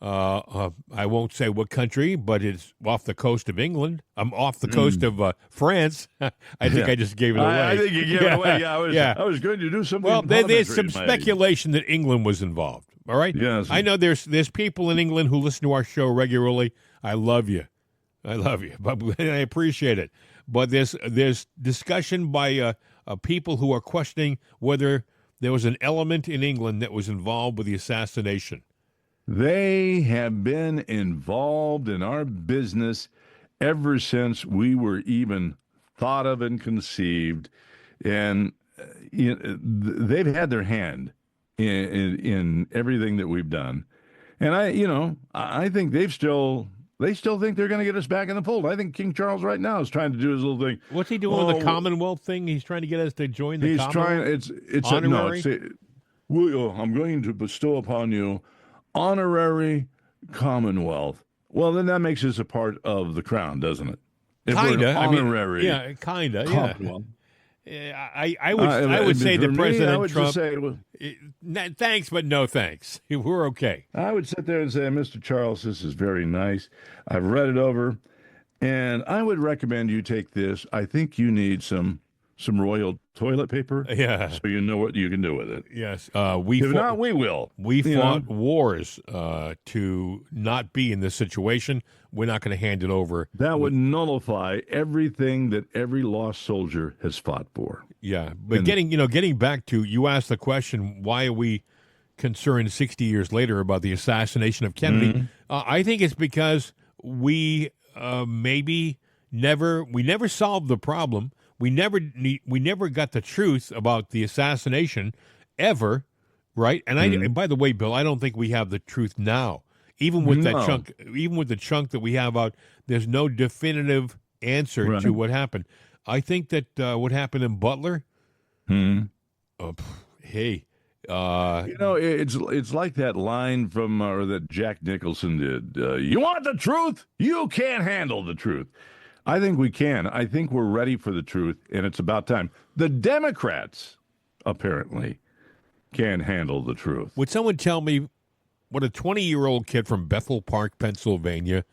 I won't say what country, but it's off the coast of England. I'm off the coast of France. I think I just gave it away. I think you gave it away. I was going to do something. Well, there's some speculation that England was involved. All right? Yes. I know there's people in England who listen to our show regularly. I love you. But I appreciate it. But there's discussion by people who are questioning whether there was an element in England that was involved with the assassination. They have been involved in our business ever since we were even thought of and conceived. And they've had their hand in everything that we've done. And I think they still think they're going to get us back in the fold. I think King Charles right now is trying to do his little thing. What's he doing with the Commonwealth thing? He's trying to get us to join the Commonwealth? It's honorary? I'm going to bestow upon you honorary Commonwealth. Well, then that makes us a part of the crown, doesn't it? Kinda. Honorary. Kinda. Commonwealth. Yeah. I would say to President Trump, say, thanks, but no thanks. We're okay. I would sit there and say, Mr. Charles, this is very nice. I've read it over, and I would recommend you take this. I think you need some some royal toilet paper. Yeah. So you know what you can do with it. Yes. If not, we will. We fought wars to not be in this situation. We're not going to hand it over. That would nullify everything that every lost soldier has fought for. Yeah. But getting back to, you asked the question, why are we concerned 60 years later about the assassination of Kennedy? Mm-hmm. I think it's because we never solved the problem. We never got the truth about the assassination ever, right? And and by the way, Bill, I don't think we have the truth now. Even with that chunk, that we have out, there's no definitive answer to what happened. I think that what happened in Butler. Hey, it's like that line from or that Jack Nicholson did. You want the truth? You can't handle the truth. I think we can. I think we're ready for the truth, and it's about time. The Democrats apparently can handle the truth. Would someone tell me what a 20-year-old kid from Bethel Park, Pennsylvania,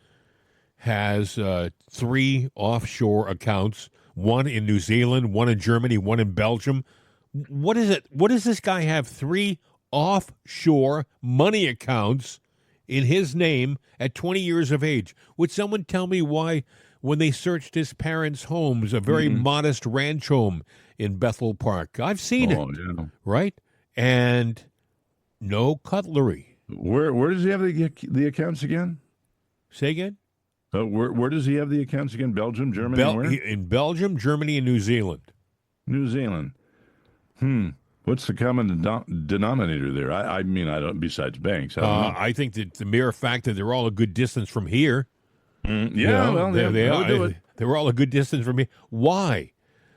has 3 offshore accounts, one in New Zealand, one in Germany, one in Belgium? What is it? What does this guy have 3 offshore money accounts in his name at 20 years of age? Would someone tell me why, when they searched his parents' homes, a very modest ranch home in Bethel Park? I've seen it, right? And no cutlery. Where does he have the accounts again? Say again? Where does he have the accounts again? Belgium, Germany, where? In Belgium, Germany, and New Zealand. New Zealand. What's the common denominator there? I mean, I don't. Besides banks, I think that the mere fact that they're all a good distance from here. They are. They were all a good distance from here. Why?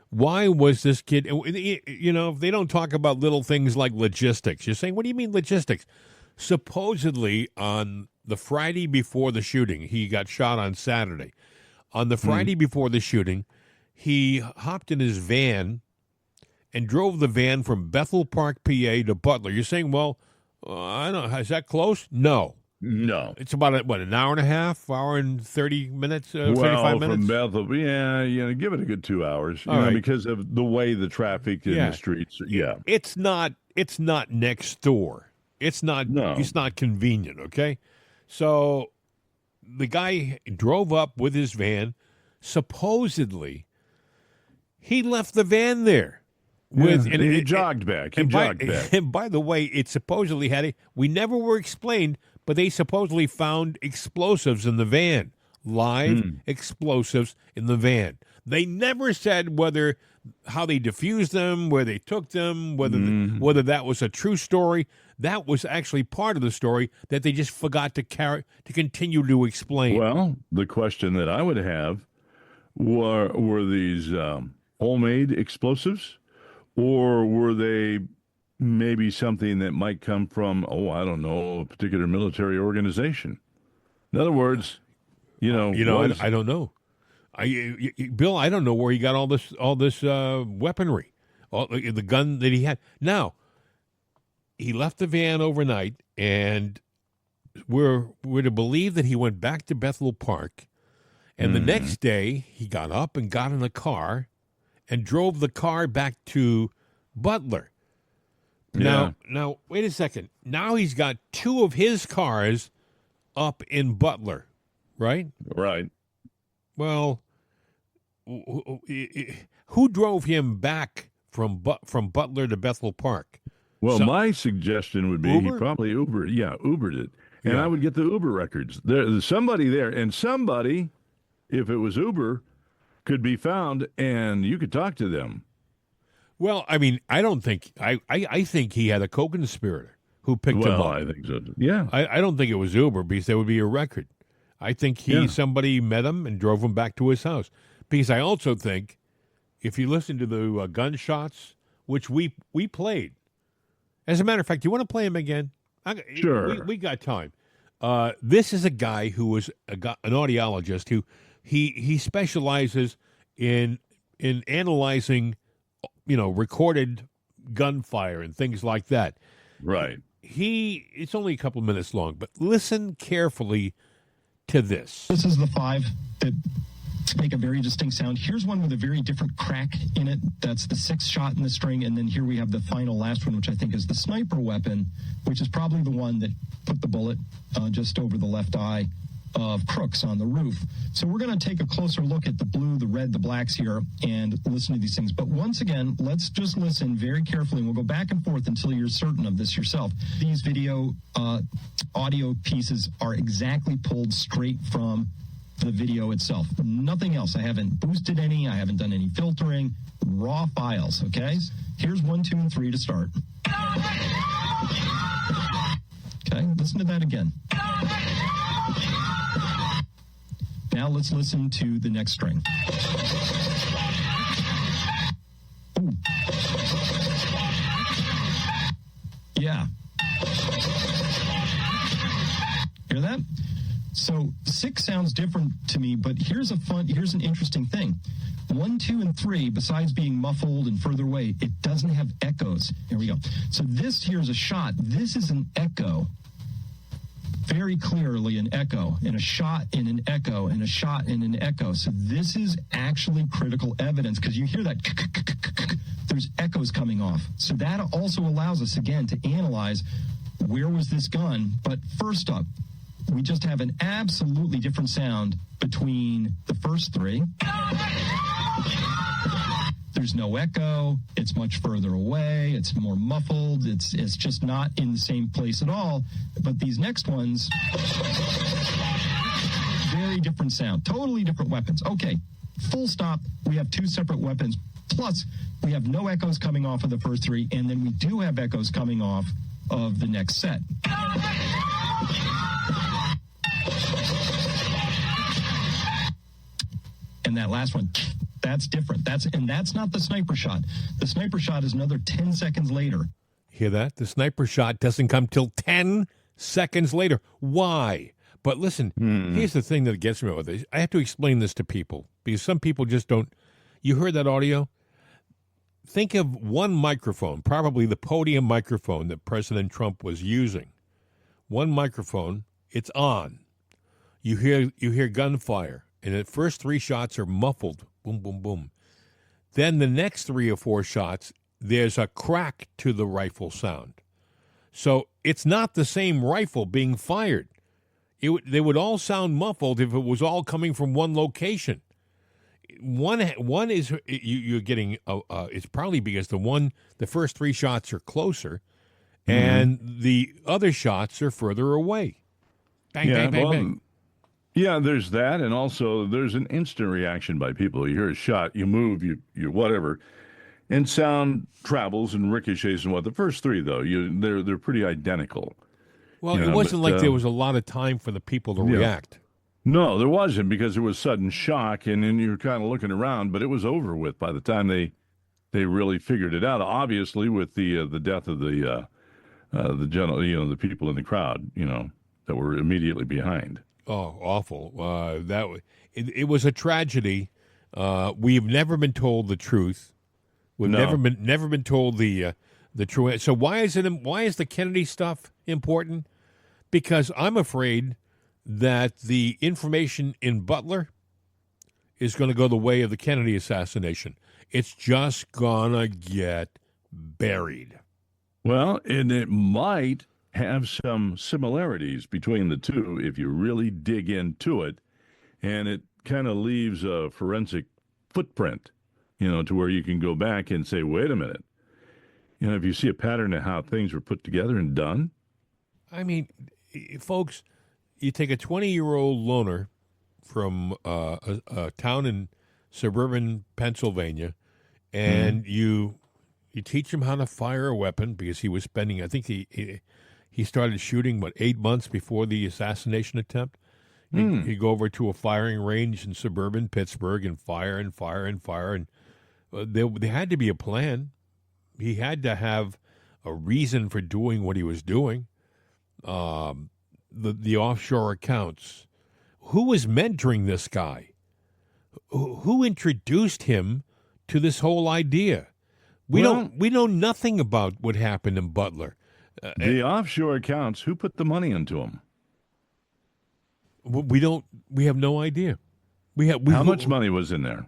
Why was this kid? They don't talk about little things like logistics. You're saying, what do you mean logistics? Supposedly on the Friday before the shooting, he got shot on Saturday. On the Friday before the shooting, he hopped in his van and drove the van from Bethel Park, PA to Butler. You're saying, well, I don't know, is that close? No. It's about, an hour and a half, hour and 30 minutes, 35 minutes? From Bethel, give it a good 2 hours, because of the way the traffic in the streets. Yeah. It's not next door. It's not convenient, okay? So the guy drove up with his van. Supposedly, he left the van there. He jogged back. And by the way, it supposedly we never were explained, but they supposedly found explosives in the van. Live explosives in the van. They never said how they diffused them, where they took them, whether that was a true story. That was actually part of the story that they just forgot to continue to explain. Well, the question that I would have were these homemade explosives, or were they maybe something that might come from, I don't know, a particular military organization? In other words, I don't know. Bill, I don't know where he got all this weaponry, the gun that he had. Now, he left the van overnight, and we're to believe that he went back to Bethel Park, and the next day he got up and got in a car and drove the car back to Butler. Now, wait a second. Now he's got 2 of his cars up in Butler, right? Right. Well, who drove him back from Butler to Bethel Park? Well, my suggestion would be Uber? he probably Ubered it. And I would get the Uber records. There's somebody there, and somebody, if it was Uber, could be found, and you could talk to them. Well, I mean, I don't think I think he had a co-conspirator who picked him up. I think so. Yeah. I don't think it was Uber, because there would be a record. I think somebody met him and drove him back to his house. Because I also think, if you listen to the gunshots, which we played, as a matter of fact, you want to play him again? Sure. We got time. This is a guy who was an audiologist who he specializes in analyzing, recorded gunfire and things like that. Right. It's only a couple of minutes long, but listen carefully to this. This is the 5 that make a very distinct sound. Here's one with a very different crack in it. That's the 6th shot in the string. And then here we have the final last one, which I think is the sniper weapon, which is probably the one that put the bullet just over the left eye of Crooks on the roof. So we're going to take a closer look at the blue, the red, the blacks here and listen to these things. But once again, let's just listen very carefully, and we'll go back and forth until you're certain of this yourself. These video audio pieces are exactly pulled straight from the video itself. Nothing else. I haven't boosted any. I haven't done any filtering. Raw files, okay? Here's 1, 2, and 3 to start. Okay, listen to that again. Now let's listen to the next string. Ooh. Yeah. Hear that? So 6 sounds different to me, but here's an interesting thing. 1, 2, and 3, besides being muffled and further away, it doesn't have echoes. Here we go. So this here's a shot. This is an echo. Very clearly an echo, and a shot in an echo, and a shot in an echo. So this is actually critical evidence, because you hear that, there's echoes coming off. So that also allows us, again, to analyze where was this gun. But first up, we just have an absolutely different sound between the first 3. There's no echo. It's much further away. It's more muffled. It's just not in the same place at all. But these next ones, very different sound, totally different weapons. Okay, full stop. We have 2 separate weapons. Plus, we have no echoes coming off of the first 3, and then we do have echoes coming off of the next set. And that last one, that's different. That's not the sniper shot. The sniper shot is another 10 seconds later. Hear that? The sniper shot doesn't come till 10 seconds later. Why? But listen, here's the thing that gets me with this. I have to explain this to people because some people just don't. You heard that audio? Think of one microphone, probably the podium microphone that President Trump was using. One microphone, it's on. You hear gunfire. And the first 3 shots are muffled, boom, boom, boom. Then the next 3 or 4 shots, there's a crack to the rifle sound. So it's not the same rifle being fired. They would all sound muffled if it was all coming from one location. One is you're getting. It's probably because the first 3 shots are closer, and the other shots are further away. Bang, bang, bang, bang. Yeah, there's that, and also there's an instant reaction by people. You hear a shot, you move, you whatever, and sound travels and ricochets and what. The first 3, though, they're pretty identical. Well, it wasn't like there was a lot of time for the people to react. No, there wasn't, because there was sudden shock, and then you were kind of looking around, but it was over with by the time they really figured it out. Obviously, with the death of the general, the people in the crowd, that were immediately behind. Oh, awful! It was a tragedy. We've never been told the truth. We've never been told the truth. So why is the Kennedy stuff important? Because I'm afraid that the information in Butler is going to go the way of the Kennedy assassination. It's just gonna get buried. Well, and it might have some similarities between the two if you really dig into it, and it kind of leaves a forensic footprint, to where you can go back and say, wait a minute, if you see a pattern of how things were put together and done. I mean, folks, you take a 20-year-old loner from a town in suburban Pennsylvania, and you teach him how to fire a weapon because he was spending, I think he started shooting, 8 months before the assassination attempt. He'd go over to a firing range in suburban Pittsburgh and fire and fire and fire. And there had to be a plan. He had to have a reason for doing what he was doing. The offshore accounts. Who was mentoring this guy? Who introduced him to this whole idea? We know nothing about what happened in Butler. The offshore accounts, who put the money into them? We have no idea. How much money was in there?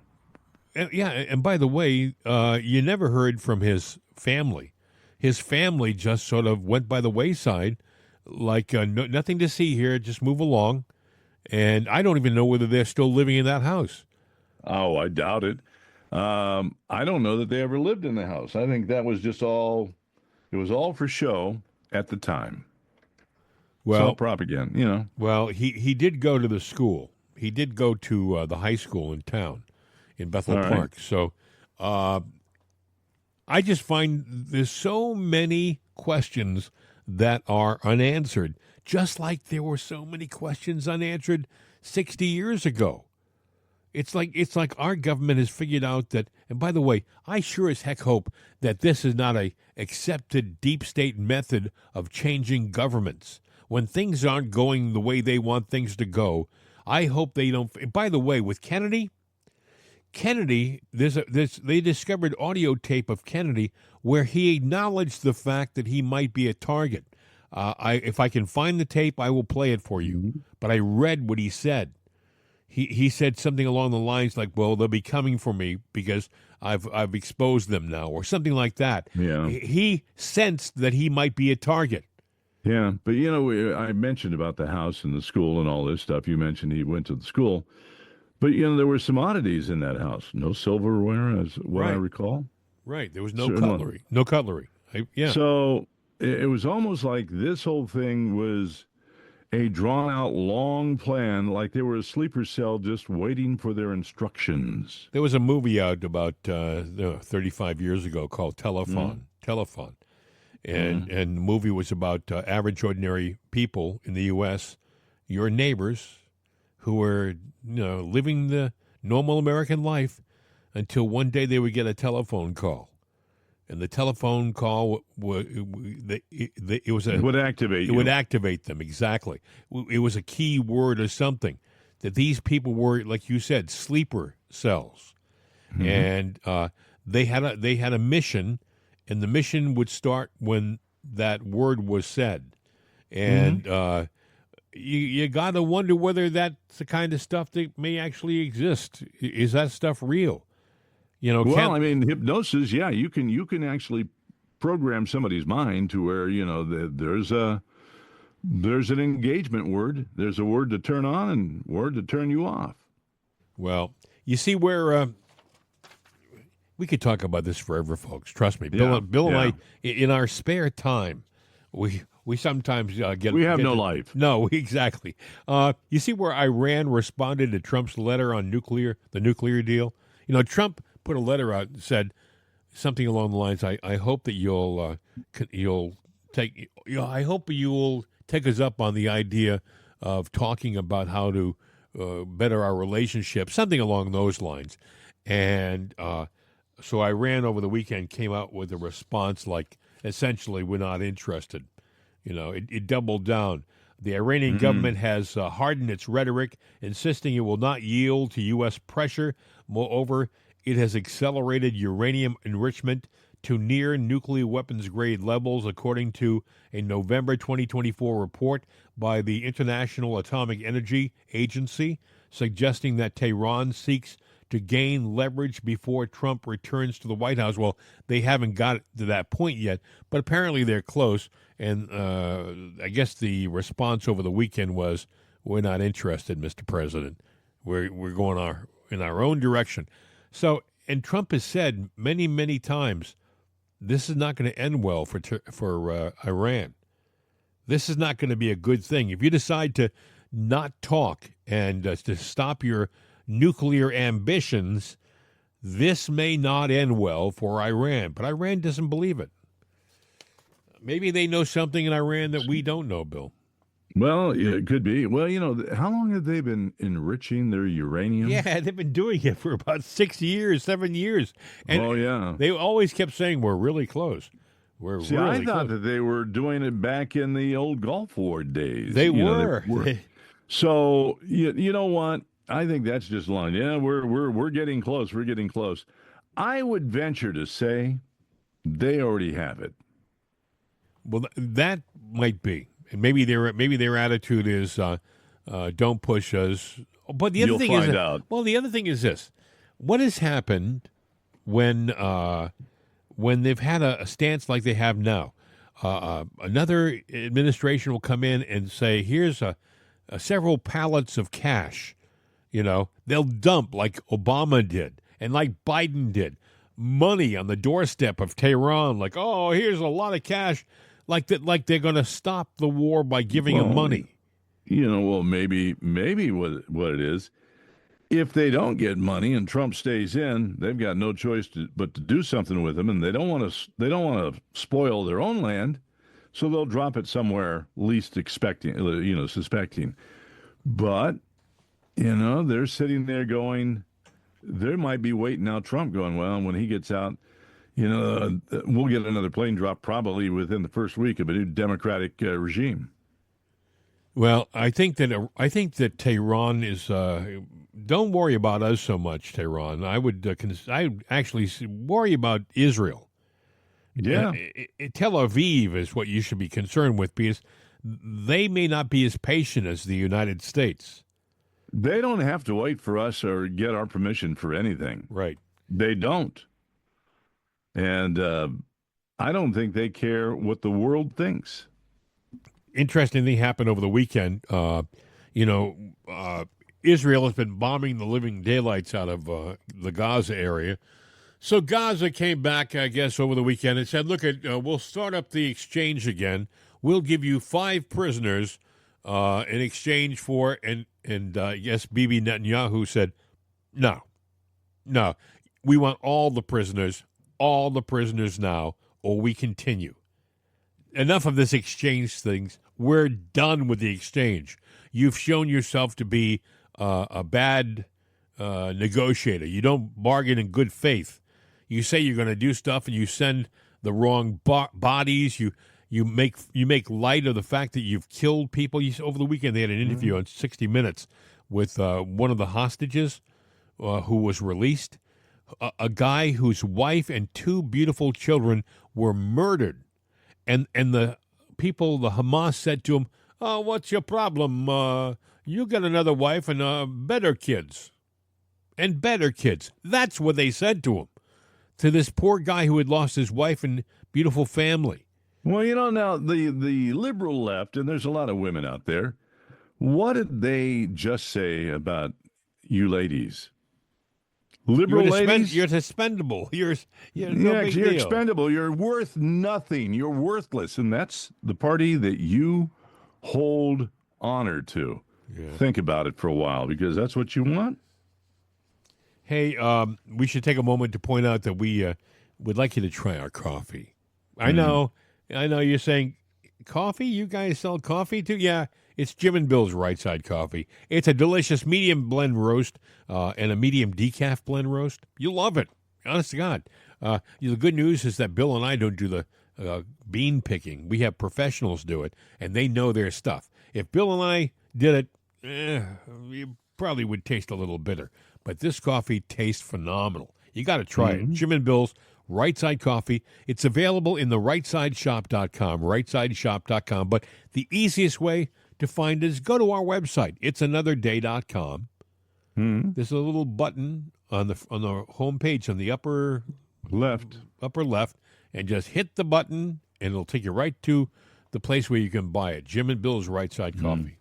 And by the way, you never heard from his family. His family just sort of went by the wayside, like nothing to see here, just move along. And I don't even know whether they're still living in that house. Oh, I doubt it. I don't know that they ever lived in the house. I think that was just all, it was all for show at the time. Well, it's all propaganda, you know. Well, he did go to the school. He did go to the high school in town, in Bethel All right. Park. So I just find there's so many questions that are unanswered, just like there were so many questions unanswered 60 years ago. It's like our government has figured out that, and by the way, I sure as heck hope that this is not a accepted deep state method of changing governments. When things aren't going the way they want things to go, I hope they don't. By the way, with Kennedy, they discovered audio tape of Kennedy where he acknowledged the fact that he might be a target. If I can find the tape, I will play it for you. But I read what he said. He said something along the lines like, "Well, they'll be coming for me because I've exposed them now," or something like that. Yeah. He sensed that he might be a target. Yeah, but you know, I mentioned about the house and the school and all this stuff. You mentioned he went to the school, but you know, there were some oddities in that house. No silverware, as what I recall. Right. There was no cutlery. No cutlery. Yeah. So it was almost like this whole thing was a drawn-out, long plan, like they were a sleeper cell just waiting for their instructions. There was a movie out about 35 years ago called Telephone. And the movie was about average, ordinary people in the U.S., your neighbors, who were living the normal American life until one day they would get a telephone call. And the telephone call would activate you. It would activate them, exactly. It was a key word or something that these people were, like you said, sleeper cells, and they had a mission, and the mission would start when that word was said, and you got to wonder whether that's the kind of stuff that may actually exist. Is that stuff real? You know, well, I mean, hypnosis, yeah, you can actually program somebody's mind to where, you know, there's an engagement word, there's a word to turn on and word to turn you off. Well, you see where we could talk about this forever, folks. Trust me. Yeah, Bill and I, in our spare time, we sometimes get... We have no life. No, exactly. You see where Iran responded to Trump's letter on the nuclear deal? You know, Trump put a letter out and said something along the lines, I hope that you'll take us up on the idea of talking about how to better our relationship, something along those lines. And so Iran over the weekend came out with a response like, essentially, we're not interested. You know, it doubled down. The Iranian government has hardened its rhetoric, insisting it will not yield to U.S. pressure. Moreover, it has accelerated uranium enrichment to near nuclear weapons grade levels, according to a November 2024 report by the International Atomic Energy Agency, suggesting that Tehran seeks to gain leverage before Trump returns to the White House. Well, they haven't got to that point yet, but apparently they're close. And I guess the response over the weekend was, we're not interested, Mr. President. We're going in our own direction. So, and Trump has said many, many times, this is not going to end well for Iran. This is not going to be a good thing. If you decide to not talk and to stop your nuclear ambitions, this may not end well for Iran. But Iran doesn't believe it. Maybe they know something in Iran that we don't know, Bill. Well, yeah, it could be. Well, you know, how long have they been enriching their uranium? Yeah, they've been doing it for about 6 years, 7 years. And yeah. They always kept saying, we're really close. I thought that they were doing it back in the old Gulf War days. They were. So, you know what? I think that's just long. Yeah, we're getting close. We're getting close. I would venture to say they already have it. Well, that might be. And maybe their attitude is don't push us, But the other You'll thing find is, out. well, the other thing is this: what has happened when they've had a stance like they have now? Another administration will come in and say, "Here's several pallets of cash." You know, they'll dump like Obama did and like Biden did, money on the doorstep of Tehran. Like, oh, here's a lot of cash. Like that, like they're going to stop the war by giving them money. Well, maybe what it is, if they don't get money and Trump stays in, they've got no choice but to do something with them, and they don't want to spoil their own land, so they'll drop it somewhere least suspecting. But they're sitting there going, they might be waiting out Trump, going, well, when he gets out, we'll get another plane drop probably within the first week of a new Democratic regime. Well, I think that Tehran is. Don't worry about us so much, Tehran. I would actually worry about Israel. Yeah, Tel Aviv is what you should be concerned with, because they may not be as patient as the United States. They don't have to wait for us or get our permission for anything. Right? They don't, and I don't think they care what the world thinks. Interesting thing happened over the weekend. Israel has been bombing the living daylights out of the Gaza area. So Gaza came back, I guess, over the weekend and said, look, we'll start up the exchange again. We'll give you 5 prisoners in exchange for, and yes, Bibi Netanyahu said, no, we want all the prisoners now, or we continue. Enough of this exchange things. We're done with the exchange. You've shown yourself to be a bad negotiator. You don't bargain in good faith. You say you're going to do stuff, and you send the wrong bodies. You make light of the fact that you've killed people. Over the weekend, they had an interview on 60 Minutes with one of the hostages who was released, a guy whose wife and 2 beautiful children were murdered. And the people, the Hamas, said to him, oh, what's your problem? You get another wife and better kids. And better kids. That's what they said to him. To this poor guy who had lost his wife and beautiful family. Well, now the liberal left, and there's a lot of women out there, what did they just say about you ladies? Liberal ladies? You're expendable. You're no big you're deal. expendable. You're worth nothing. You're worthless. And that's the party that you hold honor to. Yeah. Think about it for a while, because that's what you want. Hey, we should take a moment to point out that we would like you to try our coffee. I know you're saying, coffee? You guys sell coffee too? Yeah, it's Jim and Bill's Right Side Coffee. It's a delicious medium blend roast and a medium decaf blend roast. You'll love it. Honest to God. The good news is that Bill and I don't do the bean picking. We have professionals do it, and they know their stuff. If Bill and I did it, it probably would taste a little bitter. But this coffee tastes phenomenal. You got to try it. Jim and Bill's Right Side Coffee. It's available in the rightsideshop.com, rightsideshop.com. But the easiest way to find is go to our website. It'sanotherday.com. There's a little button on the homepage on the upper left, and just hit the button, and it'll take you right to the place where you can buy it. Jim and Bill's Right Side Coffee.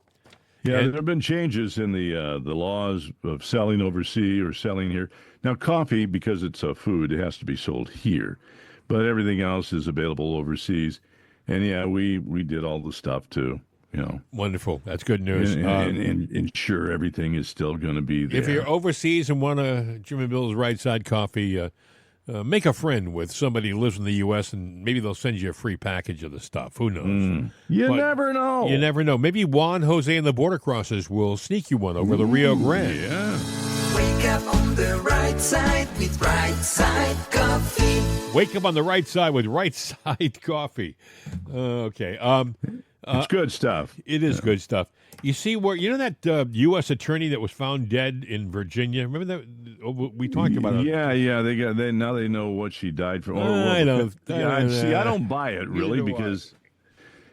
Yeah, there have been changes in the laws of selling overseas or selling here. Now, coffee, because it's a food, it has to be sold here. But everything else is available overseas. And, yeah, we did all the stuff, too. Wonderful. That's good news. And ensure everything is still going to be there. If you're overseas and want a Jim and Bill's Right Side Coffee, make a friend with somebody who lives in the U.S., and maybe they'll send you a free package of the stuff. Who knows? You never know. You never know. Maybe Juan, Jose, and the Border Crossers will sneak you one over the Rio Grande. Yeah. Wake up on the right side with Right Side Coffee. Wake up on the right side with Right Side Coffee. Okay. It's good stuff. It is good stuff. You see that U.S. attorney that was found dead in Virginia? Remember that we talked about it? Yeah. Now they know what she died from. I don't. I don't buy it really, because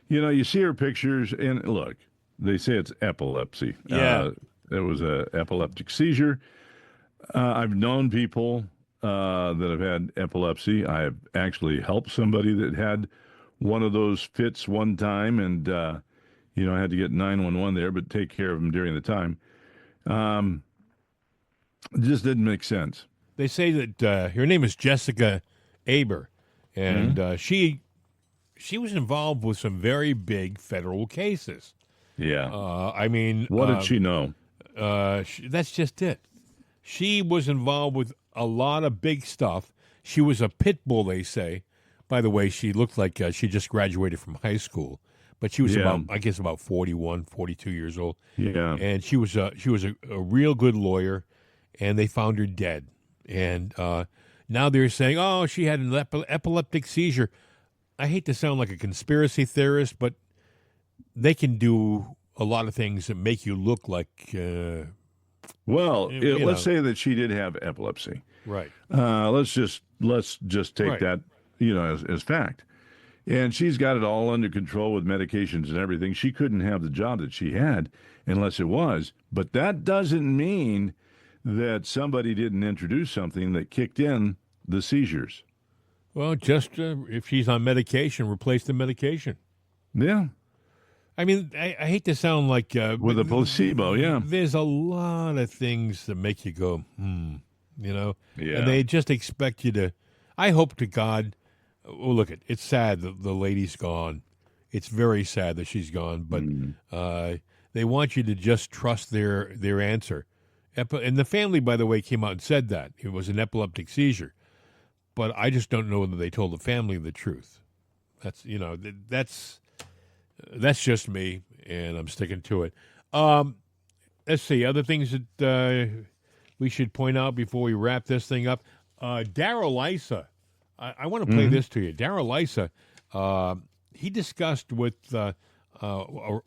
you see her pictures, and look, they say it's epilepsy. Yeah. It was a epileptic seizure. I've known people that have had epilepsy. I have actually helped somebody that had one of those fits one time, and I had to get 911 there, but take care of them during the time. It just didn't make sense. They say that her name is Jessica Aber, and she was involved with some very big federal cases. Yeah. What did she know? That's just it. She was involved with a lot of big stuff. She was a pit bull, they say. By the way, she looked like she just graduated from high school, but she was about 41, 42 years old. Yeah. And she was a real good lawyer, and they found her dead. And now they're saying, oh, she had an epileptic seizure. I hate to sound like a conspiracy theorist, but they can do a lot of things that make you look like. Let's say that she did have epilepsy. Right. Let's just take that, as fact. And she's got it all under control with medications and everything. She couldn't have the job that she had unless it was. But that doesn't mean that somebody didn't introduce something that kicked in the seizures. Well, just if she's on medication, replace the medication. Yeah. I mean, I hate to sound like... with a placebo, yeah. There's a lot of things that make you go, Yeah. And they just expect you to... I hope to God... Well, look, it's sad that the lady's gone. It's very sad that she's gone, but they want you to just trust their answer. And the family, by the way, came out and said that. It was an epileptic seizure. But I just don't know whether they told the family the truth. That's just me, and I'm sticking to it. Let's see, other things that we should point out before we wrap this thing up. Darrell Issa, I want to play this to you. Darrell Issa, he discussed with, who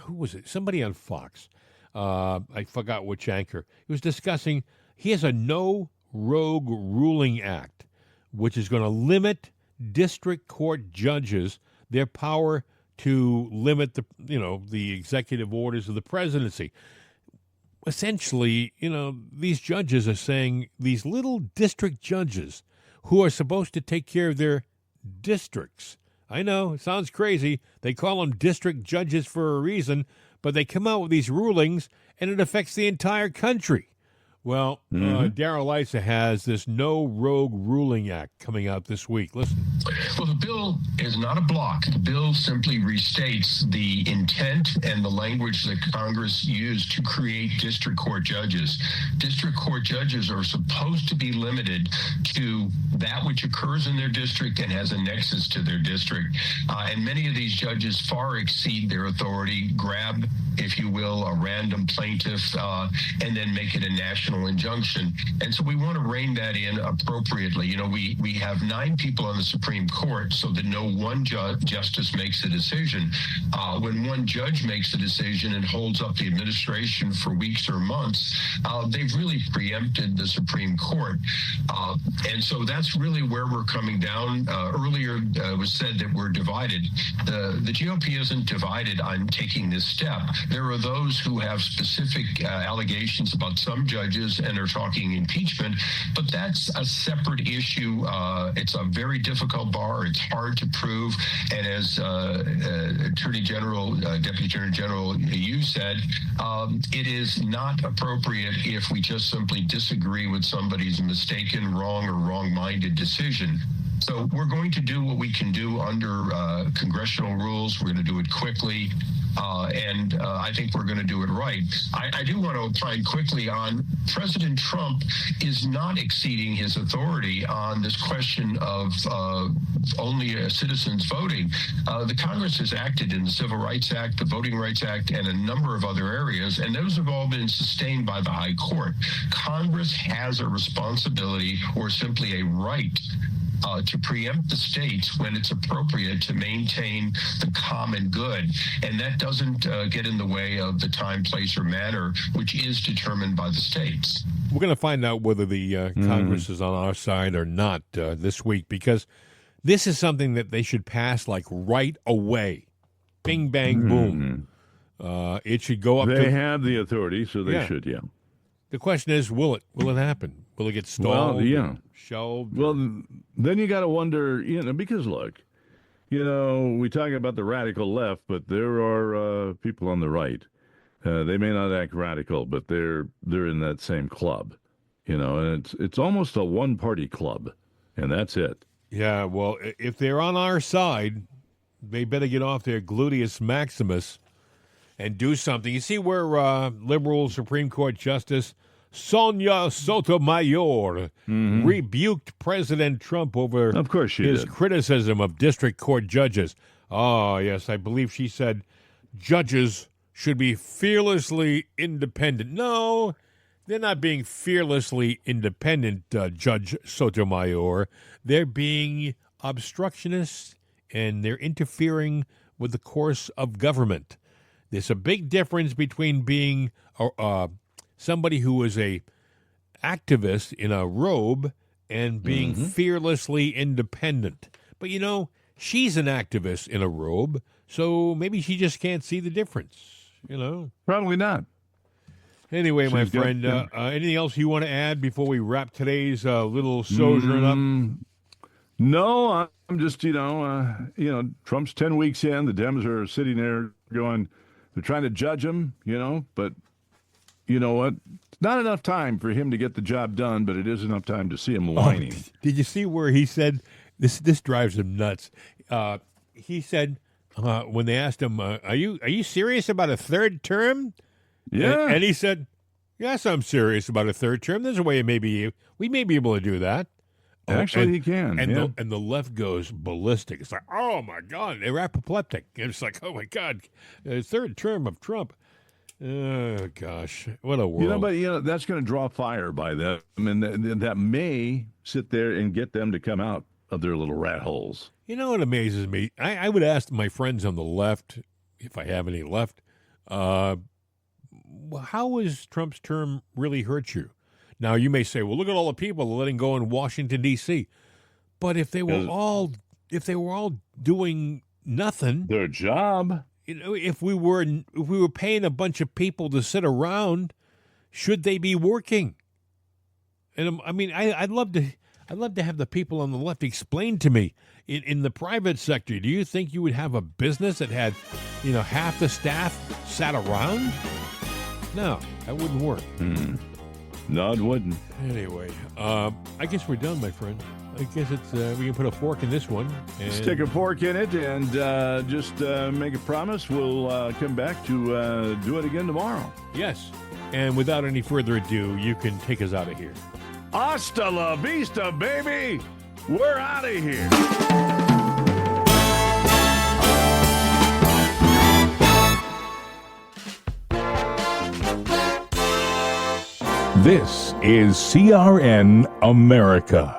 was it? Somebody on Fox. I forgot which anchor. He was discussing, he has a No Rogue Ruling Act, which is going to limit district court judges their power to limit the executive orders of the presidency. Essentially, these judges are saying these little district judges who are supposed to take care of their districts. I know, it sounds crazy. They call them district judges for a reason, but they come out with these rulings and it affects the entire country. Well, Darrell Issa has this No Rogue Ruling Act coming out this week. Listen. Well, the bill is not a block. The bill simply restates the intent and the language that Congress used to create district court judges. District court judges are supposed to be limited to that which occurs in their district and has a nexus to their district. And many of these judges far exceed their authority, grab, if you will, a random plaintiff, and then make it a national injunction. And so we want to rein that in appropriately. We have 9 people on the Supreme Court so that no one justice makes a decision. When one judge makes a decision and holds up the administration for weeks or months, they've really preempted the Supreme Court. And so that's really where we're coming down. Earlier it was said that we're divided. The GOP isn't divided on taking this step. There are those who have specific allegations about some judges and are talking impeachment, but that's a separate issue. It's a very difficult bar. It's hard to prove. And as Attorney General, Deputy Attorney General, you said, it is not appropriate if we just simply disagree with somebody's mistaken, wrong, or wrong-minded decision. So we're going to do what we can do under congressional rules. We're going to do it quickly, and I think we're going to do it right. I do want to opine quickly on President Trump is not exceeding his authority on this question of only citizens voting. The Congress has acted in the Civil Rights Act, the Voting Rights Act, and a number of other areas, and those have all been sustained by the High Court. Congress has a responsibility or simply a right to preempt the states when it's appropriate to maintain the common good. And that doesn't get in the way of the time, place, or manner, which is determined by the states. We're going to find out whether the Congress is on our side or not this week, because this is something that they should pass like right away. Bing, bang, boom. It should go up. They have the authority, so they should. Yeah. The question is, will it happen? Will it get stalled? Well, yeah. Shelved? Well, then you got to wonder, because look, we talk about the radical left, but there are people on the right. They may not act radical, but they're in that same club, and it's almost a one-party club, and that's it. Yeah, well, if they're on our side, they better get off their gluteus maximus and do something. You see where liberal Supreme Court Justice Sonia Sotomayor rebuked President Trump over his criticism of district court judges. Oh, yes, I believe she said judges should be fearlessly independent. No, they're not being fearlessly independent, Judge Sotomayor. They're being obstructionists, and they're interfering with the course of government. There's a big difference between being somebody who is a activist in a robe and being fearlessly independent. But, she's an activist in a robe, so maybe she just can't see the difference, Probably not. Anyway, my friend, anything else you want to add before we wrap today's little sojourn up? No, I'm just, Trump's 10 weeks in. The Dems are sitting there going, they're trying to judge him, but you know what? It's not enough time for him to get the job done, but it is enough time to see him whining. Did you see where he said, this drives him nuts. He said, when they asked him, are you serious about a third term? Yeah. And he said, yes, I'm serious about a third term. There's a way we may be able to do that. Actually, he can. And the left goes ballistic. It's like, oh, my God, they're apoplectic. It's like, oh, my God, third term of Trump. Oh, gosh, what a world. But that's going to draw fire by them, and that may sit there and get them to come out of their little rat holes. You know what amazes me? I would ask my friends on the left, if I have any left, how has Trump's term really hurt you? Now, you may say, well, look at all the people letting go in Washington, D.C. But if they were all doing nothing, their job, if we were paying a bunch of people to sit around, should they be working? And I mean, I'd love to have the people on the left explain to me in the private sector. Do you think you would have a business that had, half the staff sat around? No, that wouldn't work. No, it wouldn't. Anyway, I guess we're done, my friend. I guess it's we can put a fork in this one. And stick a fork in it and just make a promise. We'll come back to do it again tomorrow. Yes. And without any further ado, you can take us out of here. Hasta la vista, baby. We're out of here. This is CRN America.